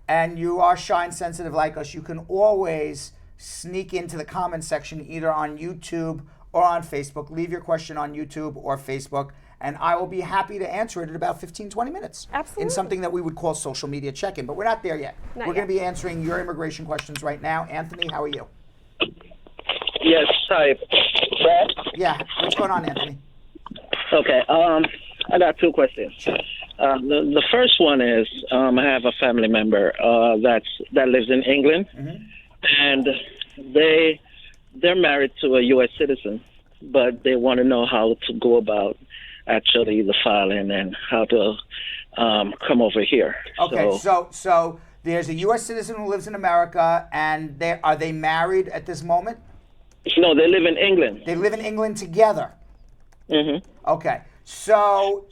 and you are shy and sensitive like us, you can always sneak into the comment section either on YouTube or on Facebook. Leave your question on YouTube or Facebook, and I will be happy to answer it in about 15, 20 minutes. Absolutely. In something that we would call social media check-in, but we're not there yet. We're going to be answering your immigration questions right now. Anthony, how are you? Yes, hi. Brad? Yeah, what's going on, Anthony? Okay, I got two questions. Sure. The first one is I have a family member that lives in England, and they're married to a U.S. citizen, but they want to know how to go about actually the filing and how to come over here. Okay, so there's a U.S. citizen who lives in America, and are they married at this moment? No, they live in England. They live in England together. Mm-hmm. Okay, so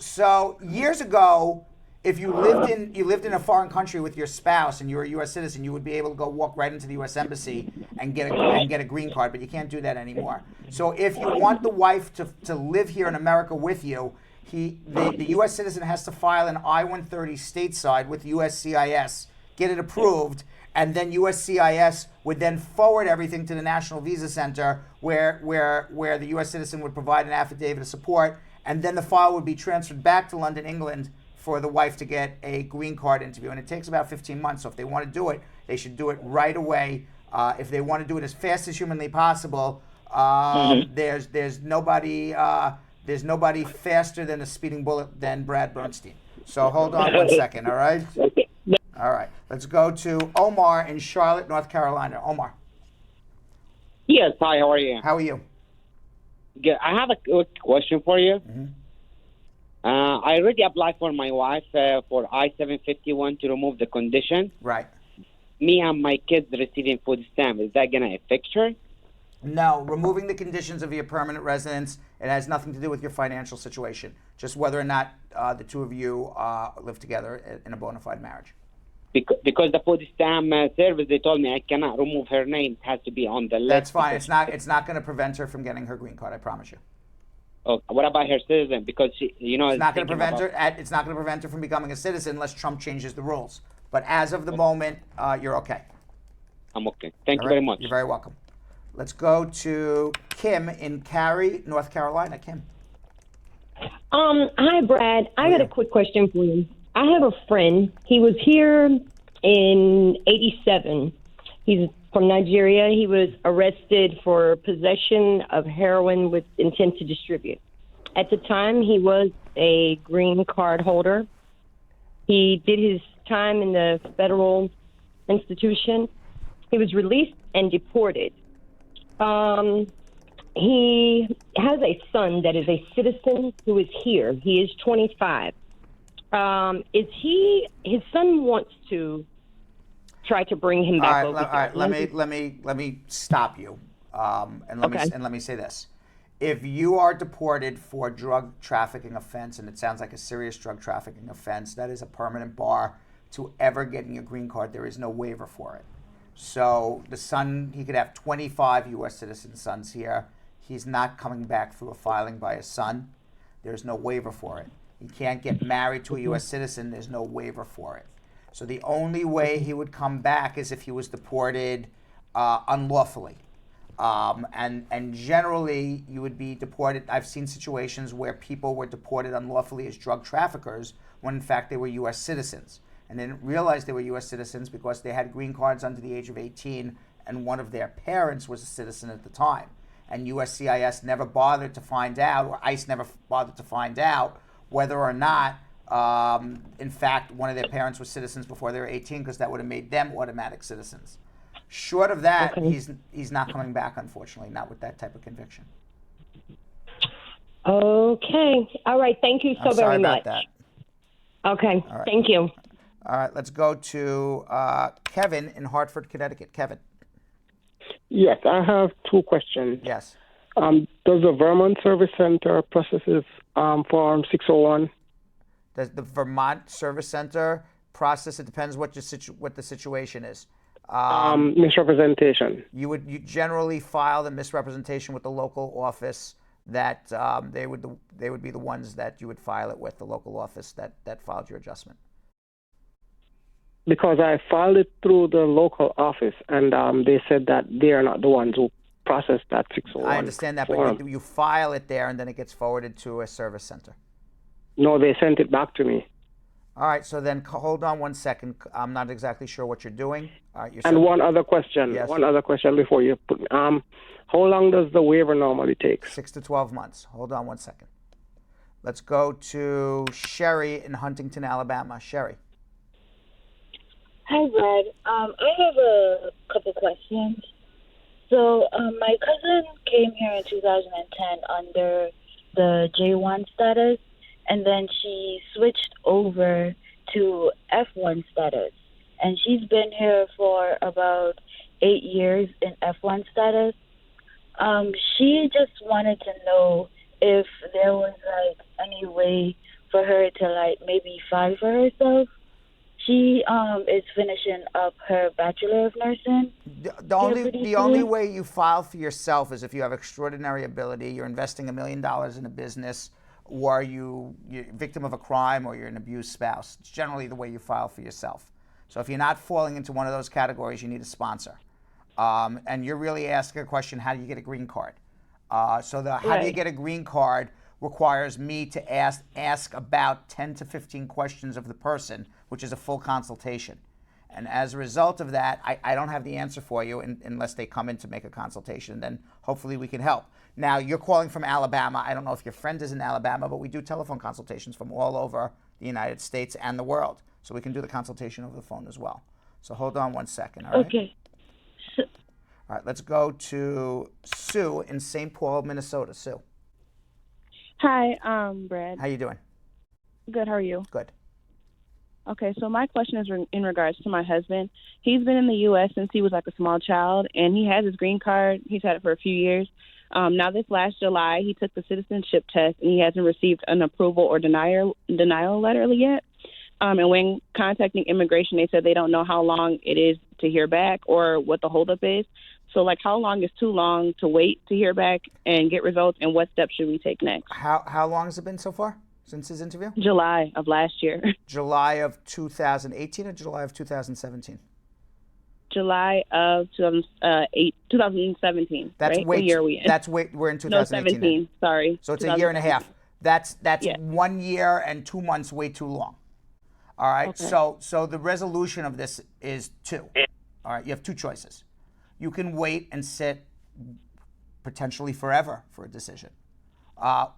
years ago, if you lived in a foreign country with your spouse and you were a U.S. citizen, you would be able to go walk right into the U.S. embassy and get a green card, but you can't do that anymore. So if you want the wife to live here in America with you, the U.S. citizen has to file an I-130 stateside with USCIS, get it approved, and then USCIS would then forward everything to the National Visa Center where the U.S. citizen would provide an affidavit of support, and then the file would be transferred back to London, England for the wife to get a green card interview. And it takes about 15 months, so if they want to do it, they should do it right away. If they want to do it as fast as humanly possible, there's nobody faster than a speeding bullet than Brad Bernstein. So hold on one second, all right? All right, let's go to Omar in Charlotte, North Carolina. Omar. Yes, hi, how are you? How are you? Good. I have a quick question for you. I already applied for my wife for I-751 to remove the condition. Right. Me and my kids receiving food stamp. Is that going to affect her? No, removing the conditions of your permanent residence, it has nothing to do with your financial situation. Just whether or not the two of you live together in a bona fide marriage. Because the food stamp service, they told me I cannot remove her name. It has to be on the list. That's fine. It's not going to prevent her from getting her green card. I promise you. Oh, what about her citizen? Because she, it's not going to prevent her. It's not going to prevent her from becoming a citizen unless Trump changes the rules. But as of the moment, you're okay. I'm okay. Thank you very much. You're very welcome. Let's go to Kim in Cary, North Carolina. Kim. Hi, Brad. I got a quick question for you. I have a friend. He was here in '87. He's from Nigeria. He was arrested for possession of heroin with intent to distribute. At the time, he was a green card holder. He did his time in the federal institution. He was released and deported. He has a son that is a citizen who is here. He is 25. His son wants to try to bring him back over. All right. Let me stop you. And let me say this. If you are deported for a drug trafficking offense, and it sounds like a serious drug trafficking offense, that is a permanent bar to ever getting a green card. There is no waiver for it. So the son, he could have 25 U.S. citizen sons here. He's not coming back through a filing by his son. There's no waiver for it. He can't get married to a U.S. citizen. There's no waiver for it. So the only way he would come back is if he was deported unlawfully. And generally, you would be deported. I've seen situations where people were deported unlawfully as drug traffickers when, in fact, they were U.S. citizens. And they didn't realize they were U.S. citizens because they had green cards under the age of 18, and one of their parents was a citizen at the time. And USCIS never bothered to find out, or ICE never bothered to find out, whether or not, in fact, one of their parents was citizens before they were 18, because that would have made them automatic citizens. Short of that, he's not coming back, unfortunately, not with that type of conviction. Okay. All right. Thank you so very much. Sorry about that. Okay. All right. Thank you. All right. Let's go to Kevin in Hartford, Connecticut. Kevin. Yes, I have two questions. Yes. Does the Vermont Service Center processes Form 601? Does the Vermont Service Center process? It depends what the situation is. Misrepresentation. You generally file the misrepresentation with the local office that they would be the ones that you would file it with, the local office that filed your adjustment. Because I filed it through the local office, and they said that they are not the ones who processed that 601. I understand that, but you file it there, and then it gets forwarded to a service center. No, they sent it back to me. All right, so then hold on one second. I'm not exactly sure what you're doing. And one other question. Yes. One other question before you put me. How long does the waiver normally take? 6 to 12 months. Hold on one second. Let's go to Sherry in Huntington, Alabama. Sherry. Hi, Brad. I have a couple questions. So my cousin came here in 2010 under the J1 status, and then she switched over to F1 status. And she's been here for about 8 years in F1 status. She just wanted to know if there was, any way for her to, maybe file for herself. She is finishing up her Bachelor of Nursing. The only way you file for yourself is if you have extraordinary ability, you're investing $1 million in a business, or you're a victim of a crime, or you're an abused spouse. It's generally the way you file for yourself. So if you're not falling into one of those categories, you need a sponsor. And you're really asking a question, how do you get a green card? How do you get a green card requires me to ask about 10 to 15 questions of the person, which is a full consultation. And as a result of that, I don't have the answer for you unless they come in to make a consultation. Then hopefully we can help. Now, you're calling from Alabama. I don't know if your friend is in Alabama, but we do telephone consultations from all over the United States and the world. So we can do the consultation over the phone as well. So hold on one second, all right? Okay. All right, let's go to Sue in St. Paul, Minnesota. Sue. Hi, Brad. How you doing? Good. How are you? Good. Okay, so my question is in regards to my husband. He's been in the U.S. since he was like a small child, and he has his green card. He's had it for a few years. Now, this last July, he took the citizenship test, and he hasn't received an approval or denial letter yet. And when contacting immigration, they said they don't know how long it is to hear back or what the holdup is. So, like, how long is too long to wait to hear back and get results, and what steps should we take next? How long has it been so far since his interview? July of last year. July of 2018 or July of 2017? July of 2017. That's right? What year are we in? We're in 2018. 17. Sorry. So it's a year and a half. That's 1 year and 2 months way too long. All right. Okay. So the resolution of this is 2. All right. You have 2 choices. You can wait and sit potentially forever for a decision.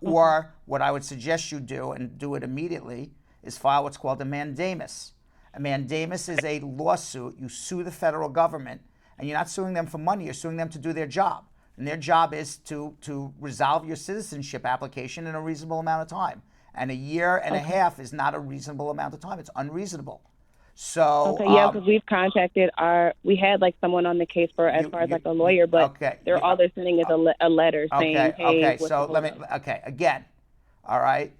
Or what I would suggest you do, and do it immediately, is file what's called a mandamus. A mandamus is a lawsuit. You sue the federal government, and you're not suing them for money. You're suing them to do their job. And their job is to resolve your citizenship application in a reasonable amount of time. And a year and a half is not a reasonable amount of time. It's unreasonable. So okay, yeah, because we've contacted we had like someone on the case for as far as like a lawyer, but all they're sending is a letter saying, hey, again, all right,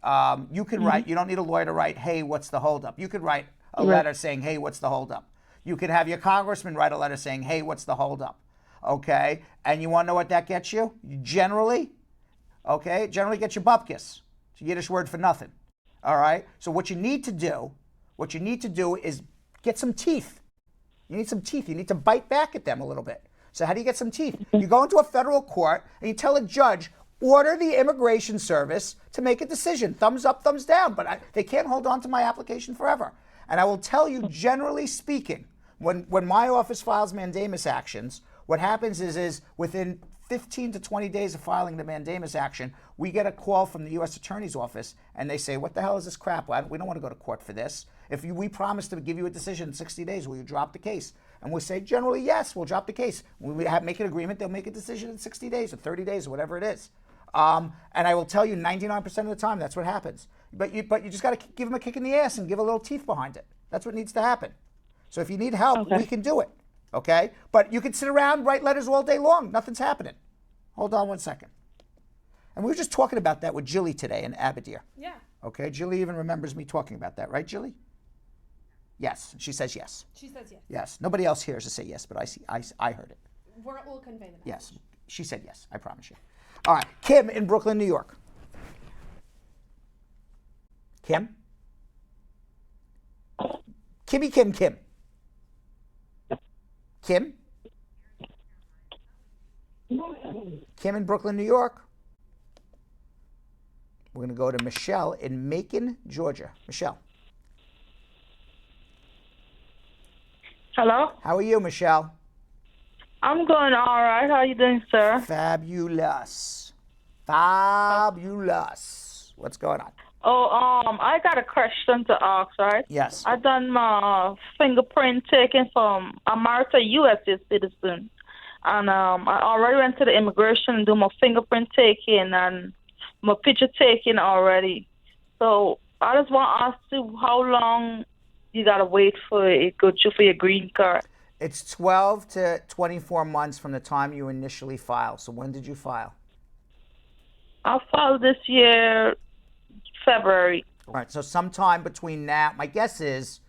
you can write. You don't need a lawyer to write, hey, what's the holdup? You could write a letter saying, hey, what's the holdup? You could have your congressman write a letter saying, hey, what's the holdup? Okay, and you want to know what that gets you? Generally gets you bupkis. It's a Yiddish word for nothing. All right, so what you need to do is get some teeth. You need some teeth. You need to bite back at them a little bit. So how do you get some teeth? You go into a federal court and you tell a judge, order the immigration service to make a decision. Thumbs up, thumbs down. But they can't hold on to my application forever. And I will tell you, generally speaking, when my office files mandamus actions, what happens is within 15 to 20 days of filing the mandamus action, we get a call from the U.S. Attorney's Office, and they say, what the hell is this crap? We don't want to go to court for this. If we promise to give you a decision in 60 days, will you drop the case? And we say, generally, yes, we'll drop the case. When we make an agreement, they'll make a decision in 60 days or 30 days or whatever it is. And I will tell you 99% of the time that's what happens. But you just got to give them a kick in the ass and give a little teeth behind it. That's what needs to happen. So if you need help, we can do it. Okay? But you can sit around, write letters all day long. Nothing's happening. Hold on one second. And we were just talking about that with Jilly today in Abadir. Yeah. Okay? Jilly even remembers me talking about that, right, Jilly? Yes. She says yes. She says yes. Yes. Nobody else hears to say yes, but I heard it. We'll convey the message. Yes. She said yes. I promise you. All right. Kim in Brooklyn, New York. Kim? Kim. Kim? Kim in Brooklyn, New York. We're going to go to Michelle in Macon, Georgia. Michelle. Hello? How are you, Michelle? I'm going all right. How are you doing, sir? Fabulous. What's going on? Oh, I got a question to ask, right? Yes. I done my fingerprint taken from, I'm married to a U.S. citizen. And I already went to the immigration and do my fingerprint taking and my picture taking already. So I just want to ask you how long you got to wait for it go through for your green card. It's 12 to 24 months from the time you initially file. So when did you file? I filed this year, February. All right, so sometime between now, my guess is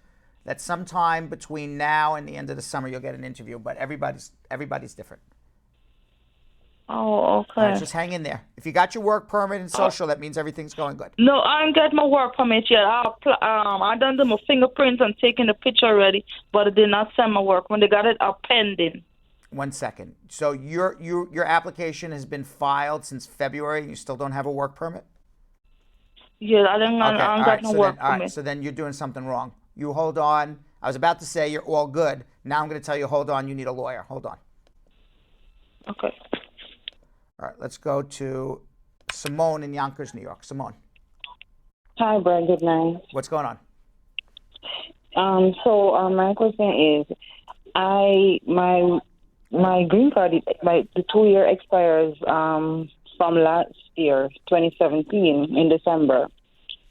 that sometime between now and the end of the summer you'll get an interview, but everybody's different. Oh, okay. All right, just hang in there. If you got your work permit and social, that means everything's going good. No, I ain't got my work permit yet. I done do my fingerprints and taking the picture already, but I did not send my work. When they got it, I'm pending. 1 second. So your application has been filed since February and you still don't have a work permit? Yeah, I don't got no work permit. All right, so then you're doing something wrong. You hold on. I was about to say you're all good. Now I'm going to tell you, hold on, you need a lawyer. Hold on. Okay. All right, let's go to Simone in Yonkers, New York. Simone. Hi, Brad. Good night. What's going on? So my question is, my green card, the 2-year expires from last year, 2017, in December.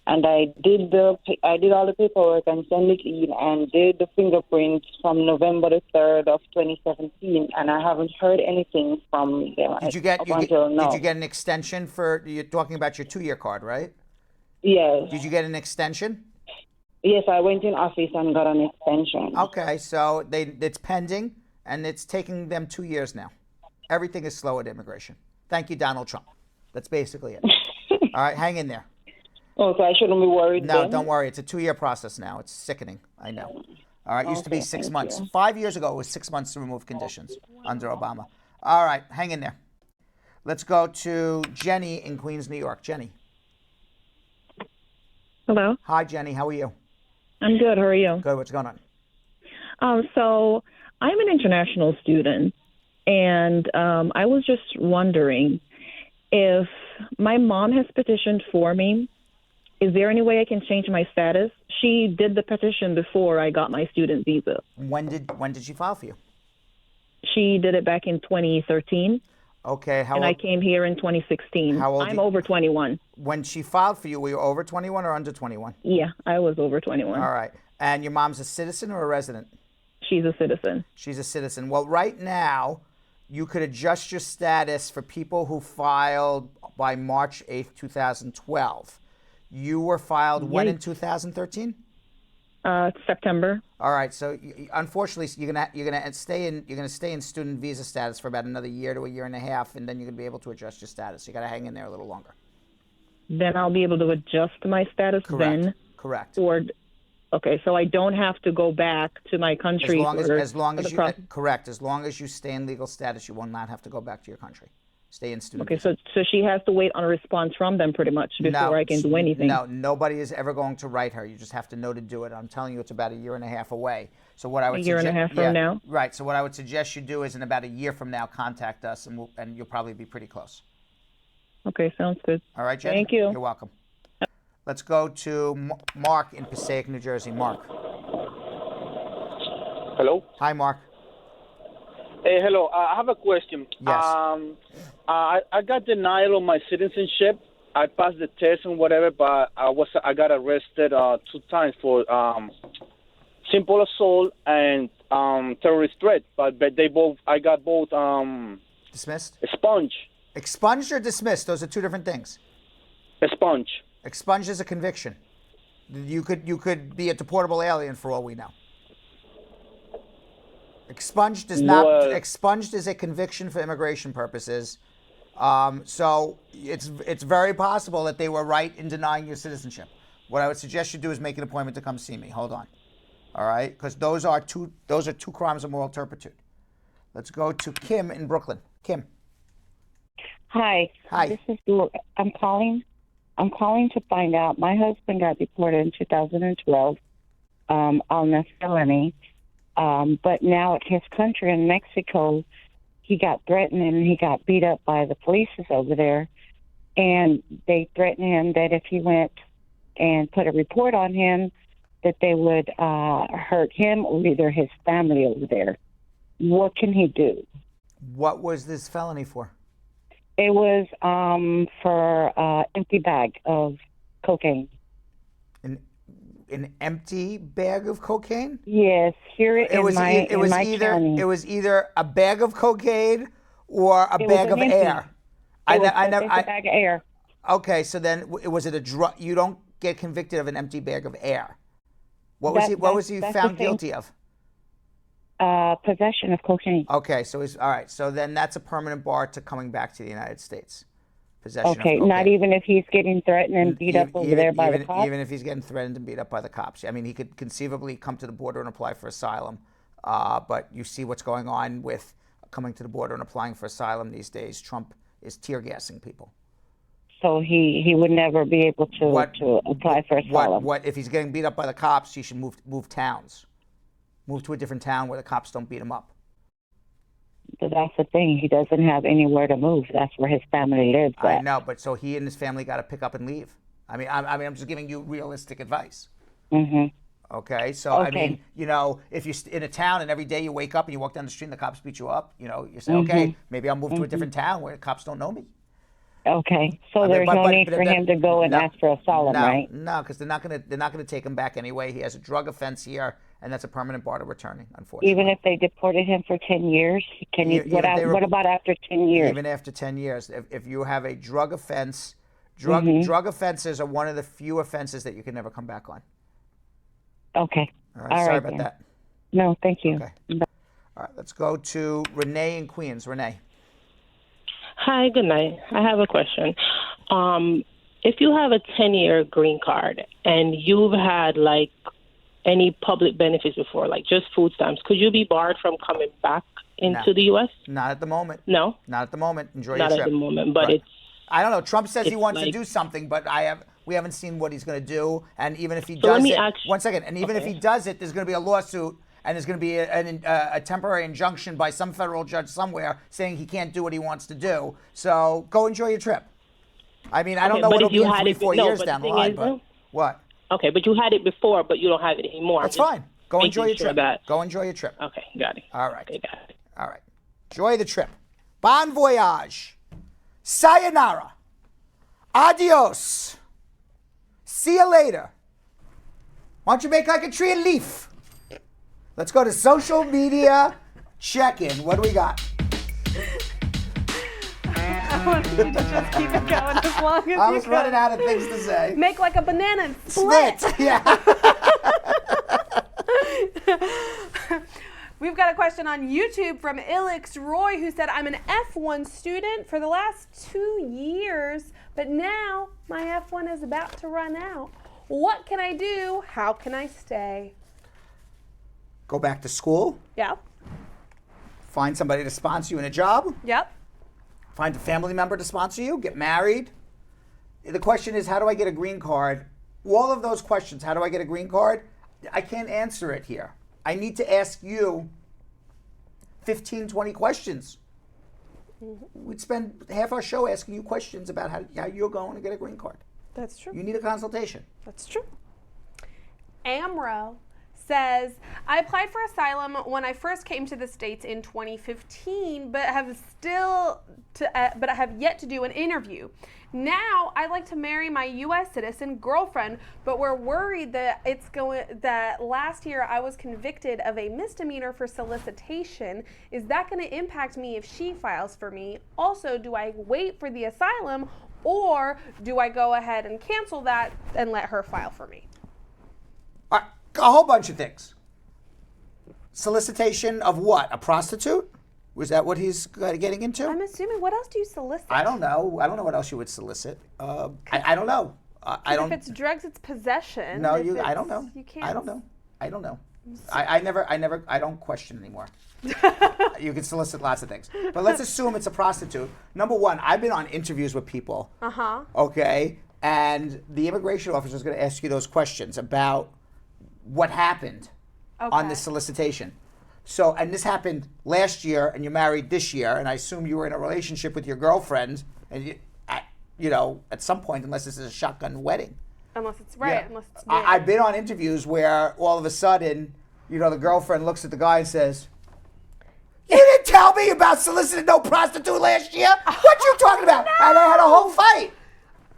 and I did all the paperwork and sent it in and did the fingerprints from November the 3rd of 2017, and I haven't heard anything from them until now. Did you get an extension for? You're talking about your 2-year card, right? Yes. Did you get an extension? Yes, I went in office and got an extension. Okay, so it's pending, and it's taking them 2 years now. Everything is slow at immigration. Thank you, Donald Trump. That's basically it. All right, hang in there. Oh, so I shouldn't be worried No, then? don't worry. It's a 2-year process now. It's sickening. I know. All right, it used to be Okay, 6 thank months. you. 5 years ago, it was 6 months to remove conditions under Obama. All right, hang in there. Let's go to Jenny in Queens, New York. Jenny. Hello. Hi, Jenny. How are you? I'm good. How are you? Good. What's going on? So I'm an international student, and I was just wondering if my mom has petitioned for me. Is there any way I can change my status? She did the petition before I got my student visa. When did she file for you? She did it back in 2013. Okay. And I came here in 2016. How old I'm over 21. When she filed for you, were you over 21 or under 21? Yeah, I was over 21. All right. And your mom's a citizen or a resident? She's a citizen. She's a citizen. Well, right now, you could adjust your status for people who filed by March 8th, 2012. You were filed when in 2013? September. All right. So unfortunately, you're gonna stay in student visa status for about another year to a year and a half, and then you're gonna be able to adjust your status. You gotta hang in there a little longer. Then I'll be able to adjust my status then? Correct. Okay, so I don't have to go back to my country As long as you stay in legal status, you will not have to go back to your country. Stay in student Okay, visa. so she has to wait on a response from them pretty much before I can do anything. No, nobody is ever going to write her. You just have to know to do it. I'm telling you, it's about a year and a half away. So what I would A year and a half from now? Right. So what I would suggest you do is in about a year from now, contact us, and you'll probably be pretty close. Okay, sounds good. All right, Jenny? Thank you. You're welcome. Let's go to Mark in Passaic, New Jersey. Mark. Hello. Hi, Mark. Hey, hello. I have a question. Yes. I got denial of my citizenship. I passed the test and whatever, but I got arrested 2 times for simple assault and terrorist threat. But I got both dismissed. Expunged or dismissed? Those are 2 different things. Expunged. Expunged is a conviction. You could be a deportable alien for all we know. Expunged is not. Expunged is a conviction for immigration purposes. So it's very possible that they were right in denying your citizenship. What I would suggest you do is make an appointment to come see me. Hold on. All right, because those are two crimes of moral turpitude. Let's go to Kim in Brooklyn. Kim. Hi. This is I'm calling to find out. My husband got deported in 2012 on a felony. But now at his country in Mexico, he got threatened and he got beat up by the police over there. And they threatened him that if he went and put a report on him, that they would hurt him or either his family over there. What can he do? What was this felony for? It was for empty bag of cocaine. An empty bag of cocaine? Yes, it was either a bag of cocaine or a bag of air. It was a bag of air. Okay, so then was it a drug? You don't get convicted of an empty bag of air. What was he found guilty of? Possession of cocaine. Okay, so all right. So then that's a permanent bar to coming back to the United States. Possession of Okay, cocaine. not even if he's getting threatened and beat up over there by the cops? Even if he's getting threatened and beat up by the cops. I mean, he could conceivably come to the border and apply for asylum. But you see what's going on with coming to the border and applying for asylum these days. Trump is tear gassing people. So he would never be able to apply for asylum. What if he's getting beat up by the cops? He should move towns, move to a different town where the cops don't beat him up. But that's the thing. He doesn't have anywhere to move. That's where his family lives. I know, but so he and his family got to pick up and leave. I'm just giving you realistic advice. Mm-hmm. Okay, so I mean, if you're in a town and every day you wake up and you walk down the street and the cops beat you up, you say, okay, maybe I'll move to a different town where the cops don't know me. Okay, so there's no need for him to go and ask for asylum, right? No, because they're not gonna take him back anyway. He has a drug offense here, and that's a permanent bar to returning, unfortunately. Even if they deported him for 10 years, can you? What about after 10 years? Even after 10 years, if you have a drug offense, Mm-hmm. drug offenses are one of the few offenses that you can never come back on. Okay. All right. Sorry about that. No, thank you. Okay. All right. Let's go to Renee in Queens. Renee. Hi, good night. I have a question. If you have a 10-year green card and you've had like any public benefits before, like just food stamps, could you be barred from coming back into the U.S.? Not at the moment. No? Not at the moment. Enjoy Not your trip. at the moment, but it's... I don't know. Trump says he it's wants to like- do something, but we haven't seen what he's going to do. And even if he So let does me it, ask- one second. And even if he does it, there's going to be a lawsuit, and there's going to be a temporary injunction by some federal judge somewhere saying he can't do what he wants to do. So go enjoy your trip. I mean, I don't know but what it'll if you be in had 3-4 no, years but down the thing line. is, But what? Okay, but you had it before, but you don't have it anymore. That's Just fine. Go making enjoy your sure trip. that- Go enjoy your trip. Okay, got it. All right. Okay, got it. All right. Enjoy the trip. Bon voyage. Sayonara. Adios. See you later. Why don't you make like a tree and leaf? Let's go to social media check-in. What do we got? I want you to just keep it going as long as I you was can. running out of things to say. Make like a banana and split. Yeah. We've got a question on YouTube from Ilix Roy, who said, I'm an F1 student for the last 2 years, but now my F1 is about to run out. What can I do? How can I stay? Go back to school. Yeah. Find somebody to sponsor you in a job. Yep. Find a family member to sponsor you. Get married. The question is, how do I get a green card? All of those questions, how do I get a green card? I can't answer it here. I need to ask you 15, 20 questions. We'd spend half our show asking you questions about how you're going to get a green card. That's true. You need a consultation. That's true. Amro says, I applied for asylum when I first came to the States in 2015, but have yet to do an interview. Now, I'd like to marry my U.S. citizen girlfriend, but we're worried that last year I was convicted of a misdemeanor for solicitation. Is that going to impact me if she files for me? Also, do I wait for the asylum, or do I go ahead and cancel that and let her file for me? All right, a whole bunch of things. Solicitation of what? A prostitute? Was that what he's getting into? I'm assuming. What else do you solicit? I don't know. I don't know what else you would solicit. I don't know. I don't. If it's drugs, it's possession. No, I don't know. You can't. I don't know. I don't know. I don't question anymore. You can solicit lots of things. But let's assume it's a prostitute. Number one, I've been on interviews with people. Uh-huh. Okay? And the immigration officer is going to ask you those questions about what happened on the solicitation. So, and this happened last year, and you're married this year, and I assume you were in a relationship with your girlfriend, and at some point, unless this is a shotgun wedding. Unless it's right. Yeah. Unless it's I've been on interviews where all of a sudden, the girlfriend looks at the guy and says, "You didn't tell me about soliciting no prostitute last year. What you talking about?" And they had a whole fight.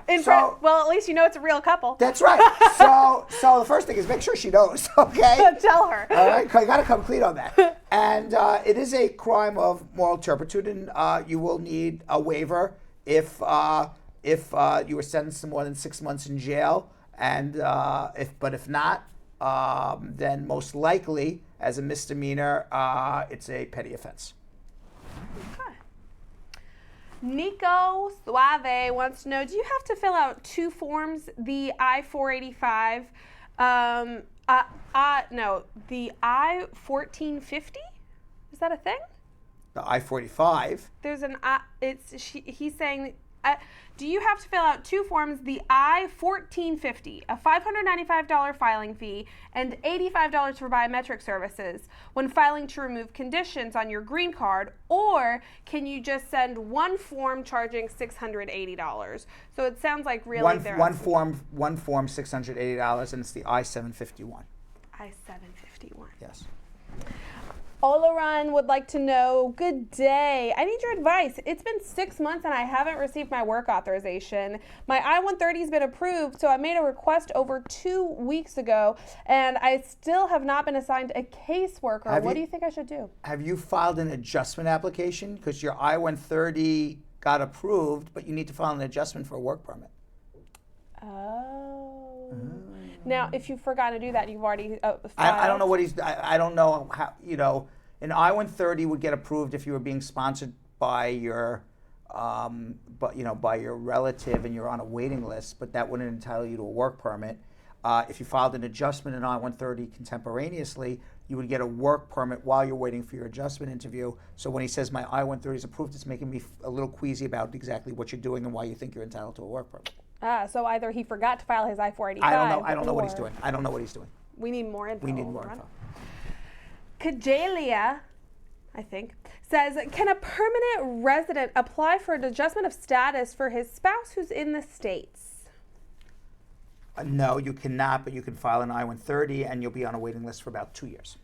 Well, at least you know it's a real couple. That's right. So the first thing is make sure she knows, okay? Tell her. All right, you got to come clean on that. And it is a crime of moral turpitude, and you will need a waiver if you were sentenced to more than 6 months in jail. And if not, then most likely as a misdemeanor, it's a petty offense. Okay. Nico Suave wants to know, do you have to fill out 2 forms, the I-485, the I-1450? Is that a thing? The I-45. There's an he's saying, do you have to fill out 2 forms, the I-1450, a $595 filing fee, and $85 for biometric services when filing to remove conditions on your green card, or can you just send 1 form charging $680? So it sounds like really one form, $680, and it's the I-751. I-751. Yes. Olaran would like to know, good day. I need your advice. It's been 6 months and I haven't received my work authorization. My I-130 has been approved, so I made a request over 2 weeks ago, and I still have not been assigned a caseworker. What do you think I should do? Have you filed an adjustment application? Because your I-130 got approved, but you need to file an adjustment for a work permit. Oh. Now, if you forgot to do that, you've already filed. I don't know what I don't know how, an I-130 would get approved if you were being sponsored by your, by your relative and you're on a waiting list, but that wouldn't entitle you to a work permit. If you filed an adjustment in I-130 contemporaneously, you would get a work permit while you're waiting for your adjustment interview. So when he says my I-130 is approved, it's making me a little queasy about exactly what you're doing and why you think you're entitled to a work permit. So either he forgot to file his I-485. I don't know what he's doing. I don't know what he's doing. We need more info. We need more info. Kajalia, I think, says, can a permanent resident apply for an adjustment of status for his spouse who's in the States? No, you cannot, but you can file an I-130 and you'll be on a waiting list for about 2 years.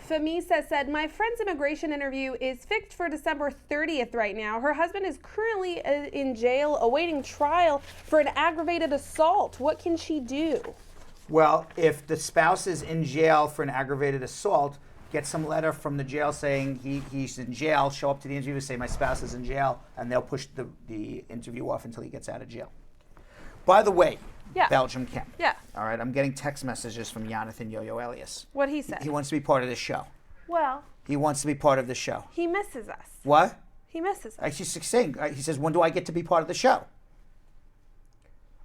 Famisa said, my friend's immigration interview is fixed for December 30th right now. Her husband is currently in jail awaiting trial for an aggravated assault. What can she do? Well, if the spouse is in jail for an aggravated assault, get some letter from the jail saying he's in jail, show up to the interview, say my spouse is in jail, and they'll push the interview off until he gets out of jail. By the way, Belgium Kim. Yeah. All right, I'm getting text messages from Jonathan Yo-Yo Elias. What'd he say? He wants to be part of this show. Well, he wants to be part of the show. He misses us. What? He misses us. Actually, saying, he says, when do I get to be part of the show?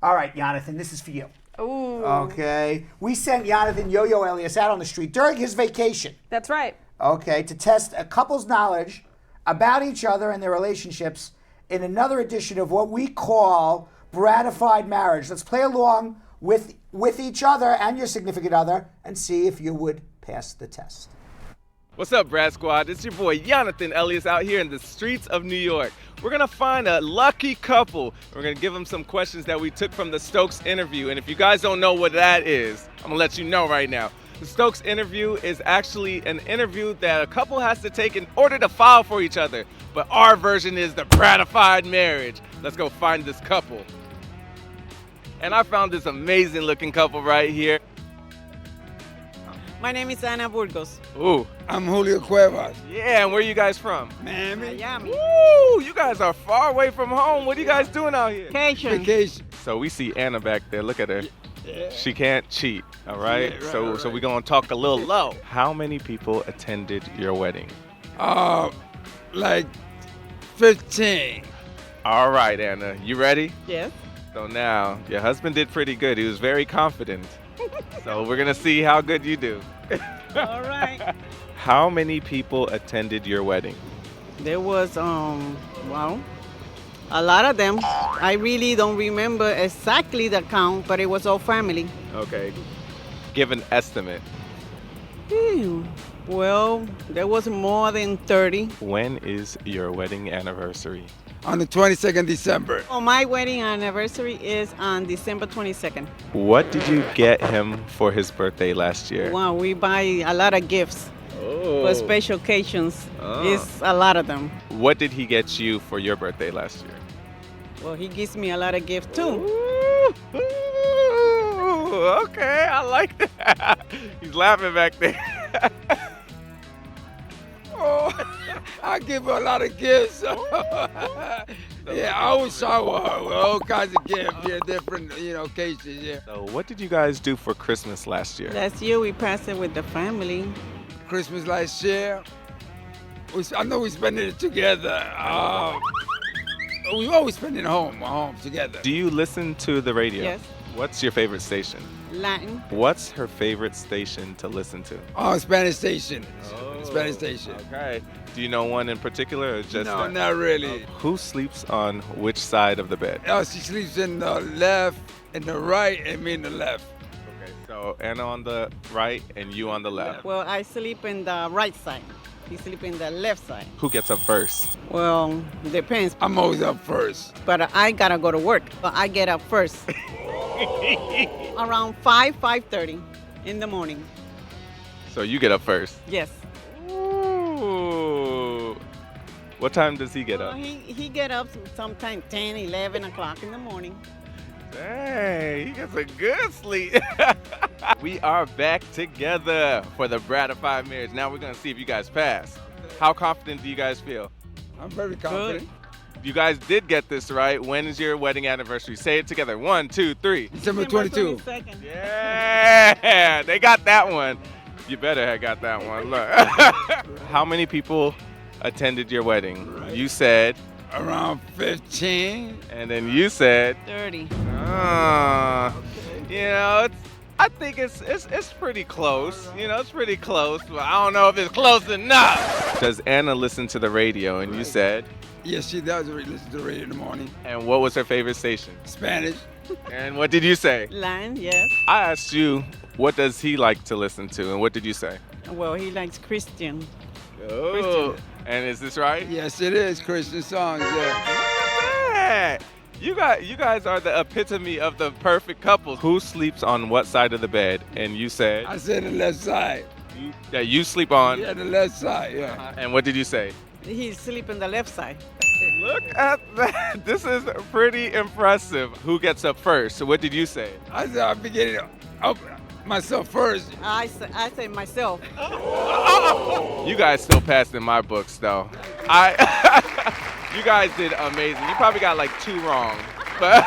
All right, Jonathan, this is for you. Ooh. Okay. We sent Jonathan Yo-Yo Elias out on the street during his vacation. That's right. Okay, to test a couple's knowledge about each other and their relationships in another edition of what we call Bratified Marriage. Let's play along with each other and your significant other and see if you would pass the test. What's up, Brad Squad? It's your boy Jonathan Elias out here in the streets of New York. We're gonna find a lucky couple. We're gonna give them some questions that we took from the Stokes interview. And if you guys don't know what that is, I'm gonna let you know right now. The Stokes interview is actually an interview that a couple has to take in order to file for each other. But our version is the Bratified Marriage. Let's go find this couple. And I found this amazing looking couple right here. My name is Ana Burgos. Ooh. I'm Julio Cuevas. Yeah, and where are you guys from? Miami. Woo! You guys are far away from home. What are you guys doing out here? Vacation. So we see Anna back there. Look at her. Yeah. She can't cheat, all right? Yeah, So we're going to talk a little low. How many people attended your wedding? Like 15. All right, Anna. You ready? Yes. So now, your husband did pretty good. He was very confident. So we're going to see how good you do. All right. How many people attended your wedding? There was, a lot of them. I really don't remember exactly the count, but it was all family. Okay. Give an estimate. Well, there was more than 30. When is your wedding anniversary? On the 22nd December. Oh, my wedding anniversary is on December 22nd. What did you get him for his birthday last year? Wow, we buy a lot of gifts for special occasions. It's a lot of them. What did he get you for your birthday last year? Well, he gives me a lot of gifts too. Ooh, okay, I like that. He's laughing back there. I give her a lot of gifts. Yeah, I always shower her with all kinds of gifts, different, occasions, yeah. So what did you guys do for Christmas last year? Last year we passed it with the family. Christmas last year, I know we spent it together. We always spend it home together. Do you listen to the radio? Yes. What's your favorite station? Latin. What's her favorite station to listen to? Spanish station. Spanish station. Okay. Do you know one in particular or just No, not really. Who sleeps on which side of the bed? She sleeps in the left, in the right, and me in the left. Okay, so Anna on the right and you on the left. Well, I sleep in the right side. He sleep in the left side. Who gets up first? Well, depends. I'm always up first. But I gotta go to work. But I get up first. Around 5:30 in the morning. So you get up first. Yes. Ooh. What time does he get up? He get up sometime 10, 11 o'clock in the morning. Dang, he gets a good sleep. We are back together for the Bratified marriage. Now we're gonna see if you guys pass. How confident do you guys feel? I'm very confident. You guys did get this right. When is your wedding anniversary? Say it together. 1, 2, 3. December 22. Yeah, they got that one. You better have got that one. Look. How many people attended your wedding? Right. You said around 15. And then you said 30. You know, I think it's pretty close. You know, it's pretty close, but I don't know if it's close enough. Does Anna listen to the radio? And you said? Yes, she does listen to the radio in the morning. And what was her favorite station? Spanish. And what did you say? Line, yes. I asked you, what does he like to listen to? And what did you say? Well, he likes Christian. Oh. Christian. And is this right? Yes, it is. Christian songs, yeah. You guys are the epitome of the perfect couple. Who sleeps on what side of the bed? And you said? I said the left side. That you sleep on? Yeah, the left side, yeah. And what did you say? He's sleeping the left side. Look at that. This is pretty impressive. Who gets up first? So what did you say? I said I'm beginning up myself first. I say myself. You guys still passed in my books, though. You guys did amazing. You probably got like 2 wrong. But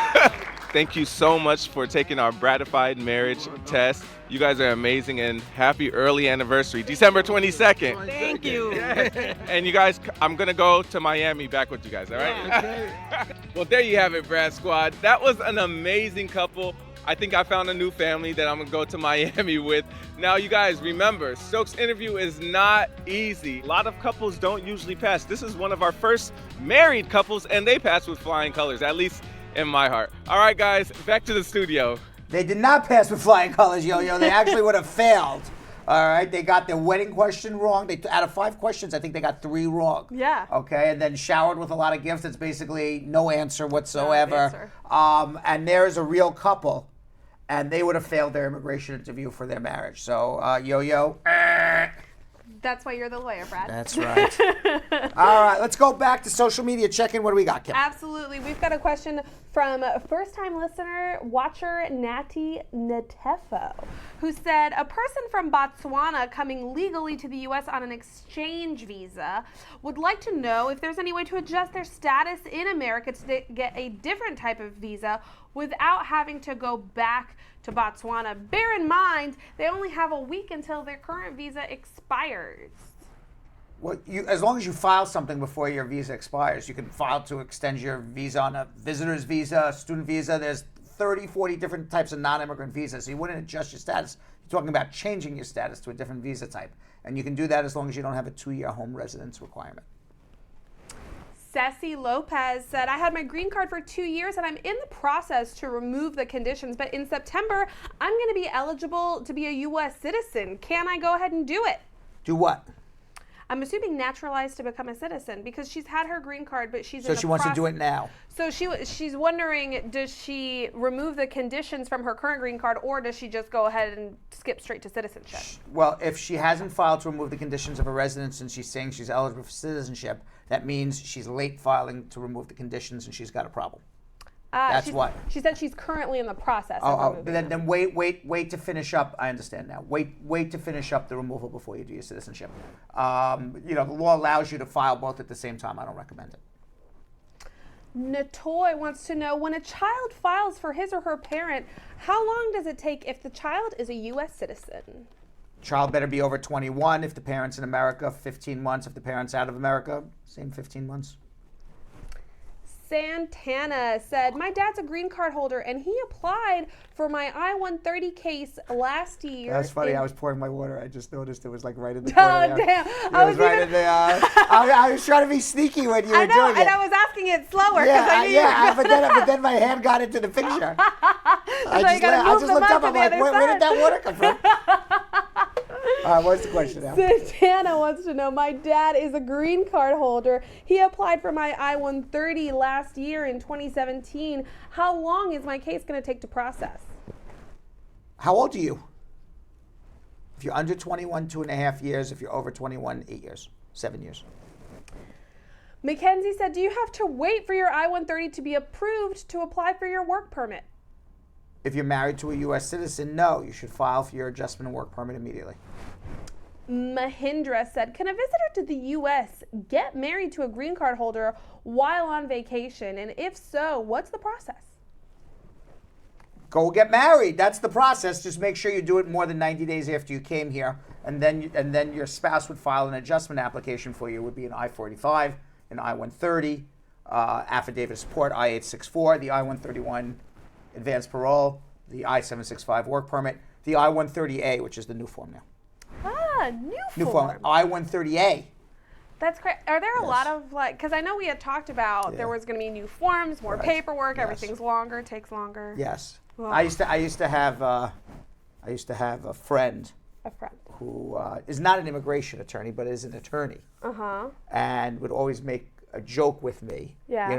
thank you so much for taking our Bratified marriage test. You guys are amazing, and happy early anniversary, December 22nd. Thank you. And you guys, I'm going to go to Miami back with you guys, all right? Okay. Well, there you have it, Brad Squad. That was an amazing couple. I think I found a new family that I'm going to go to Miami with. Now, you guys, remember, Stokes' interview is not easy. A lot of couples don't usually pass. This is one of our first married couples, and they passed with flying colors, at least in my heart. All right, guys, back to the studio. They did not pass with flying colors, Yo-Yo. They actually would have failed. All right, they got their wedding question wrong. Out of 5 questions, I think they got 3 wrong. Yeah. Okay, and then showered with a lot of gifts. It's basically no answer whatsoever. And there's a real couple, and they would have failed their immigration interview for their marriage. So, Yo-Yo. That's why you're the lawyer, Brad. That's right. All right, let's go back to social media. Check in. What do we got, Kim? Absolutely. We've got a question from first-time listener, watcher Nati Netefo, who said, a person from Botswana coming legally to the U.S. on an exchange visa would like to know if there's any way to adjust their status in America to get a different type of visa without having to go back to Botswana. Bear in mind, they only have a week until their current visa expires. Well, as long as you file something before your visa expires, you can file to extend your visa on a visitor's visa, a student visa. There's 30, 40 different types of non-immigrant visas, so you wouldn't adjust your status. You're talking about changing your status to a different visa type. And you can do that as long as you don't have a 2-year home residence requirement. Ceci Lopez said, I had my green card for 2 years and I'm in the process to remove the conditions, but in September, I'm going to be eligible to be a U.S. citizen. Can I go ahead and do it? Do what? I'm assuming naturalized to become a citizen because she's had her green card, but she's in the So she wants to do it now. So she's wondering, does she remove the conditions from her current green card or does she just go ahead and skip straight to citizenship? Well, if she hasn't filed to remove the conditions of her residence and she's saying she's eligible for citizenship, that means she's late filing to remove the conditions and she's got a problem. That's what. She said she's currently in the process. Then wait to finish up. I understand now. Wait to finish up the removal before you do your citizenship. The law allows you to file both at the same time. I don't recommend it. Natoy wants to know, when a child files for his or her parent, how long does it take if the child is a U.S. citizen? Child better be over 21 if the parent's in America, 15 months if the parent's out of America, same 15 months. Santana said, my dad's a green card holder and he applied for my I-130 case last year. That's funny. I was pouring my water. I just noticed it was like right in the corner. Oh, damn. I was trying to be sneaky when you were doing it. And I was asking it slower. But then my hand got into the picture. I just looked up. I'm like, where did that water come from? All right, what's the question now? Santana wants to know, my dad is a green card holder. He applied for my I-130 last year in 2017. How long is my case going to take to process? How old are you? If you're under 21, 2.5 years. If you're over 21, 8 years, 7 years. Mackenzie said, do you have to wait for your I-130 to be approved to apply for your work permit? If you're married to a U.S. citizen, no. You should file for your adjustment and work permit immediately. Mahindra said, can a visitor to the U.S. get married to a green card holder while on vacation? And if so, what's the process? Go get married. That's the process. Just make sure you do it more than 90 days after you came here. And then your spouse would file an adjustment application for you. It would be an I-45, an I-130, affidavit of support, I-864, the I-131 advanced parole, the I-765 work permit, the I-130A, which is the new form now. Ah, new form. I-130A. That's great. Are there a lot of because I know we had talked about there was going to be new forms, more paperwork, everything's longer, takes longer. Yes. Well, I used to have a friend. Who is not an immigration attorney, but is an attorney. And would always make a joke with me. Yeah.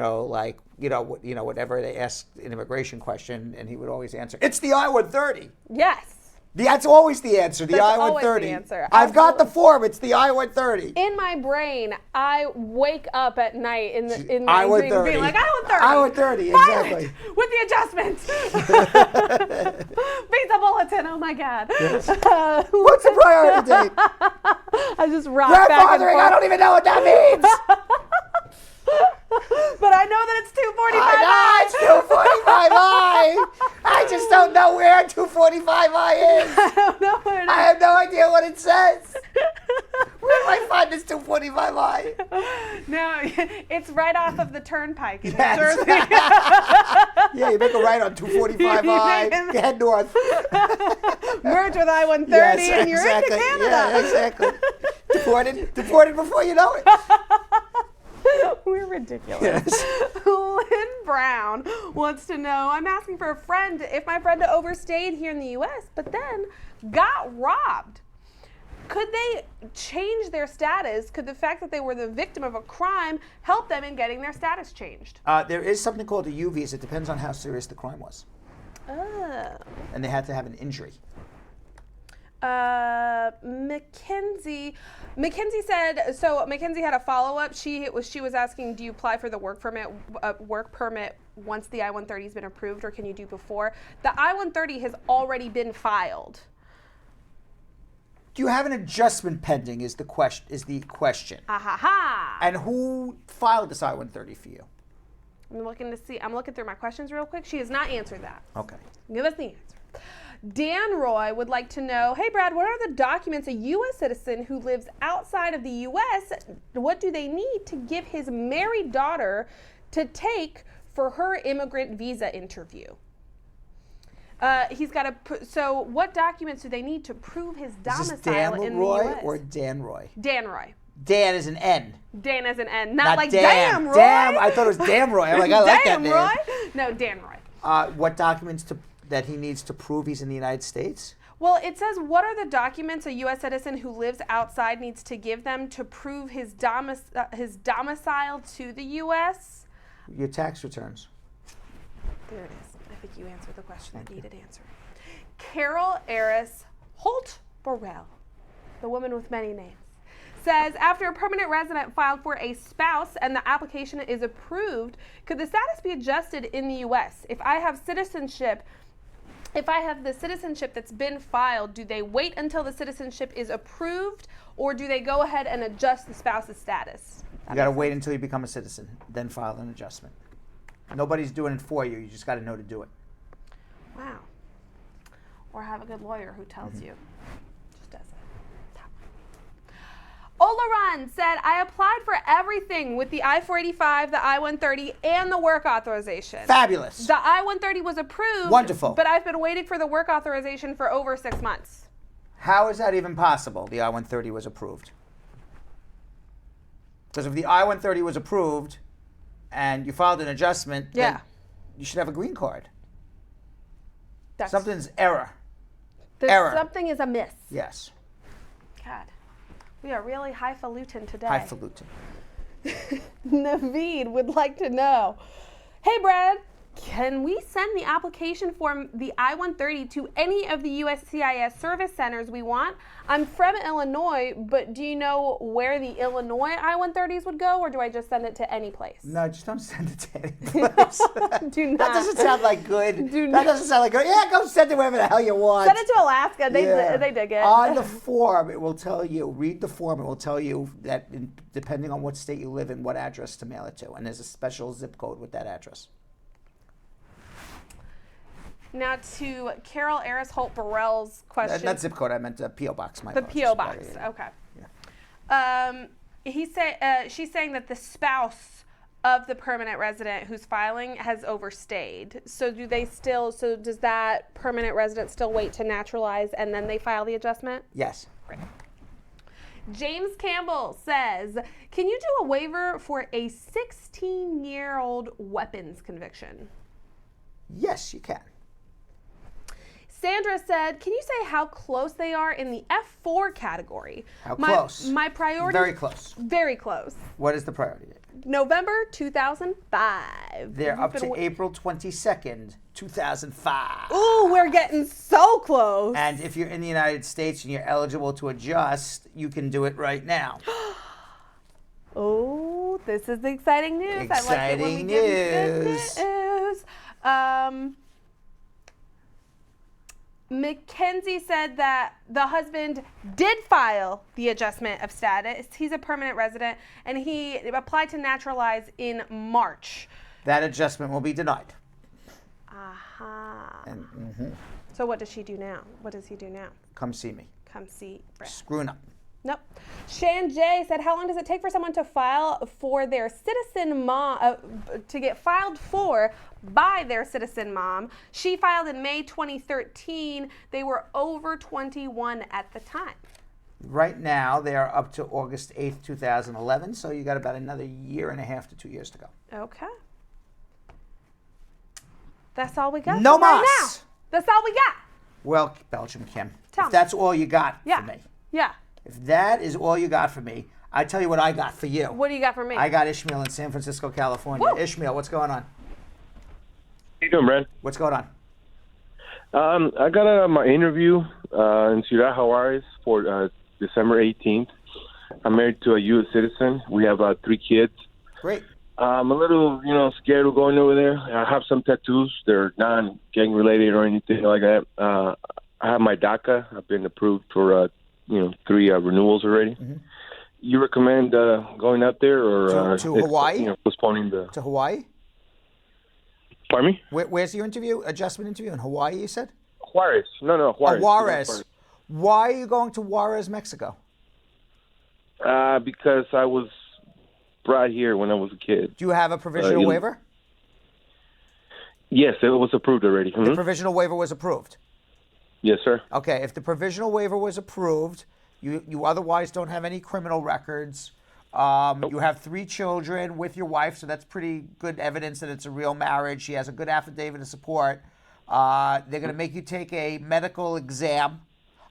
Whatever they asked an immigration question, and he would always answer, "It's the I-130." Yes. That's always the answer. The That's I-130. always the answer. I've got the form. It's the I-130. In my brain, I wake up at night in my dreams being like, I-130. I-130, exactly. With the adjustments. Visa bulletin. Oh my God. Yes. What's the priority date? I just rock back and forth. Grandfathering. I don't even know what that means. But I know that it's 245I. It's 245I. I just don't know where 245I is. I don't know where it is. I have no idea what it says. Where do I find this 245I? No, it's right off of the turnpike in New Yes. Jersey. Yeah, you make a right on 245I, head north. Merge with I-130 and you're into Canada. Yeah, exactly. Deported before you know it. We're ridiculous. Yes. Lynn Brown wants to know, I'm asking for a friend, if my friend overstayed here in the U.S. but then got robbed, could they change their status? Could the fact that they were the victim of a crime help them in getting their status changed? There is something called a U visa. It depends on how serious the crime was. Oh. And they had to have an injury. Mackenzie said, so Mackenzie had a follow-up. She was asking, do you apply for the work permit once the I-130 has been approved, or can you do before? The I-130 has already been filed. Do you have an adjustment pending is the question. And who filed this I-130 for you? I'm looking through my questions real quick. She has not answered that. Okay. Give us the answer. Dan Roy would like to know, hey Brad, what are the documents a U.S. citizen who lives outside of the U.S., what do they need to give his married daughter to take for her immigrant visa interview? He's got to, so what documents do they need to prove his domicile in the U.S.? Dan Roy or Dan Roy? Dan Roy. Dan is an N. Dan is an N. Not like damn Roy. Damn, I thought it was damn Roy. I'm like, I like that name. Roy? No, Dan Roy. What documents that he needs to prove he's in the United States? Well, it says, what are the documents a U.S. citizen who lives outside needs to give them to prove his domicile to the U.S.? Your tax returns. There it is. I think you answered the question that needed answering. Carol Eris Holt-Burrell, the woman with many names, says, after a permanent resident filed for a spouse and the application is approved, could the status be adjusted in the U.S.? If I have the citizenship that's been filed, do they wait until the citizenship is approved, or do they go ahead and adjust the spouse's status? You got to wait until you become a citizen, then file an adjustment. Nobody's doing it for you. You just got to know to do it. Wow. Or have a good lawyer who tells you. Just does it. Olaran said, I applied for everything with the I-485, the I-130, and the work authorization. Fabulous. The I-130 was approved. Wonderful. But I've been waiting for the work authorization for over 6 months. How is that even possible, the I-130 was approved? Because if the I-130 was approved and you filed an adjustment, then you should have a green card. Something's error. Something is amiss. Yes. God. We are really highfalutin today. Highfalutin. Naveed would like to know, hey Brad, Can we send the application form, the I-130, to any of the USCIS service centers we want? I'm from Illinois, but do you know where the Illinois I-130s would go, or do I just send it to any place? No, just don't send it to any place. Do not. That doesn't sound like good. That doesn't sound like good. Yeah, go send it wherever the hell you want. Send it to Alaska. They dig it. On the form, it will tell you, read the form, it will tell you that depending on what state you live in, what address to mail it to. And there's a special zip code with that address. Now to Carol Aris Holt Burrell's question. Not zip code, I meant P.O. Box. The P.O. Box, okay. Yeah. She's saying that the spouse of the permanent resident who's filing has overstayed. So does that permanent resident still wait to naturalize and then they file the adjustment? Yes. Great. James Campbell says, can you do a waiver for a 16-year-old weapons conviction? Yes, you can. Sandra said, can you say how close they are in the F4 category? How close? My priority. Very close. Very close. What is the priority date? November 2005. They're up to April 22nd, 2005. Ooh, we're getting so close. And if you're in the United States and you're eligible to adjust, you can do it right now. Oh, this is exciting news. Exciting I like it when we give news. Good news. Mackenzie said that the husband did file the adjustment of status. He's a permanent resident, and he applied to naturalize in March. That adjustment will be denied. Aha. And, So what does she do now? What does he do now? Come see me. Come see Brad. Screwing up. Nope. Shan J said, how long does it take for someone to file for their citizen mom, to get filed for by their citizen mom? She filed in May 2013. They were over 21 at the time. Right now, they are up to August 8th, 2011, so you got about another year and a half to 2 years to go. Okay. That's all we got. No right mas. now. That's all we got. Well, Belgium Kim, Tell if me. that's all you got for me. Yeah. If that is all you got for me, I tell you what I got for you. What do you got for me? I got Ishmael in San Francisco, California. Woo. Ishmael, what's going on? How you doing, Brad? What's going on? I got my interview in Ciudad Juarez for December 18th. I'm married to a U.S. citizen. We have 3 kids. Great. I'm a little, scared of going over there. I have some tattoos. They're non-gang related or anything like that. I have my DACA. I've been approved for 3 renewals already. Mm-hmm. You recommend going out there or to Hawaii? Postponing the to Hawaii? Pardon me? Where's your interview? Adjustment interview in Hawaii? You said? Juarez. No, Juarez. Oh, Juarez. Why are you going to Juarez, Mexico? Because I was brought here when I was a kid. Do you have a provisional waiver? Yes, it was approved already. The provisional waiver was approved. Yes, sir. Okay, if the provisional waiver was approved, you otherwise don't have any criminal records. You have 3 children with your wife, so that's pretty good evidence that it's a real marriage. She has a good affidavit of support. They're going to make you take a medical exam.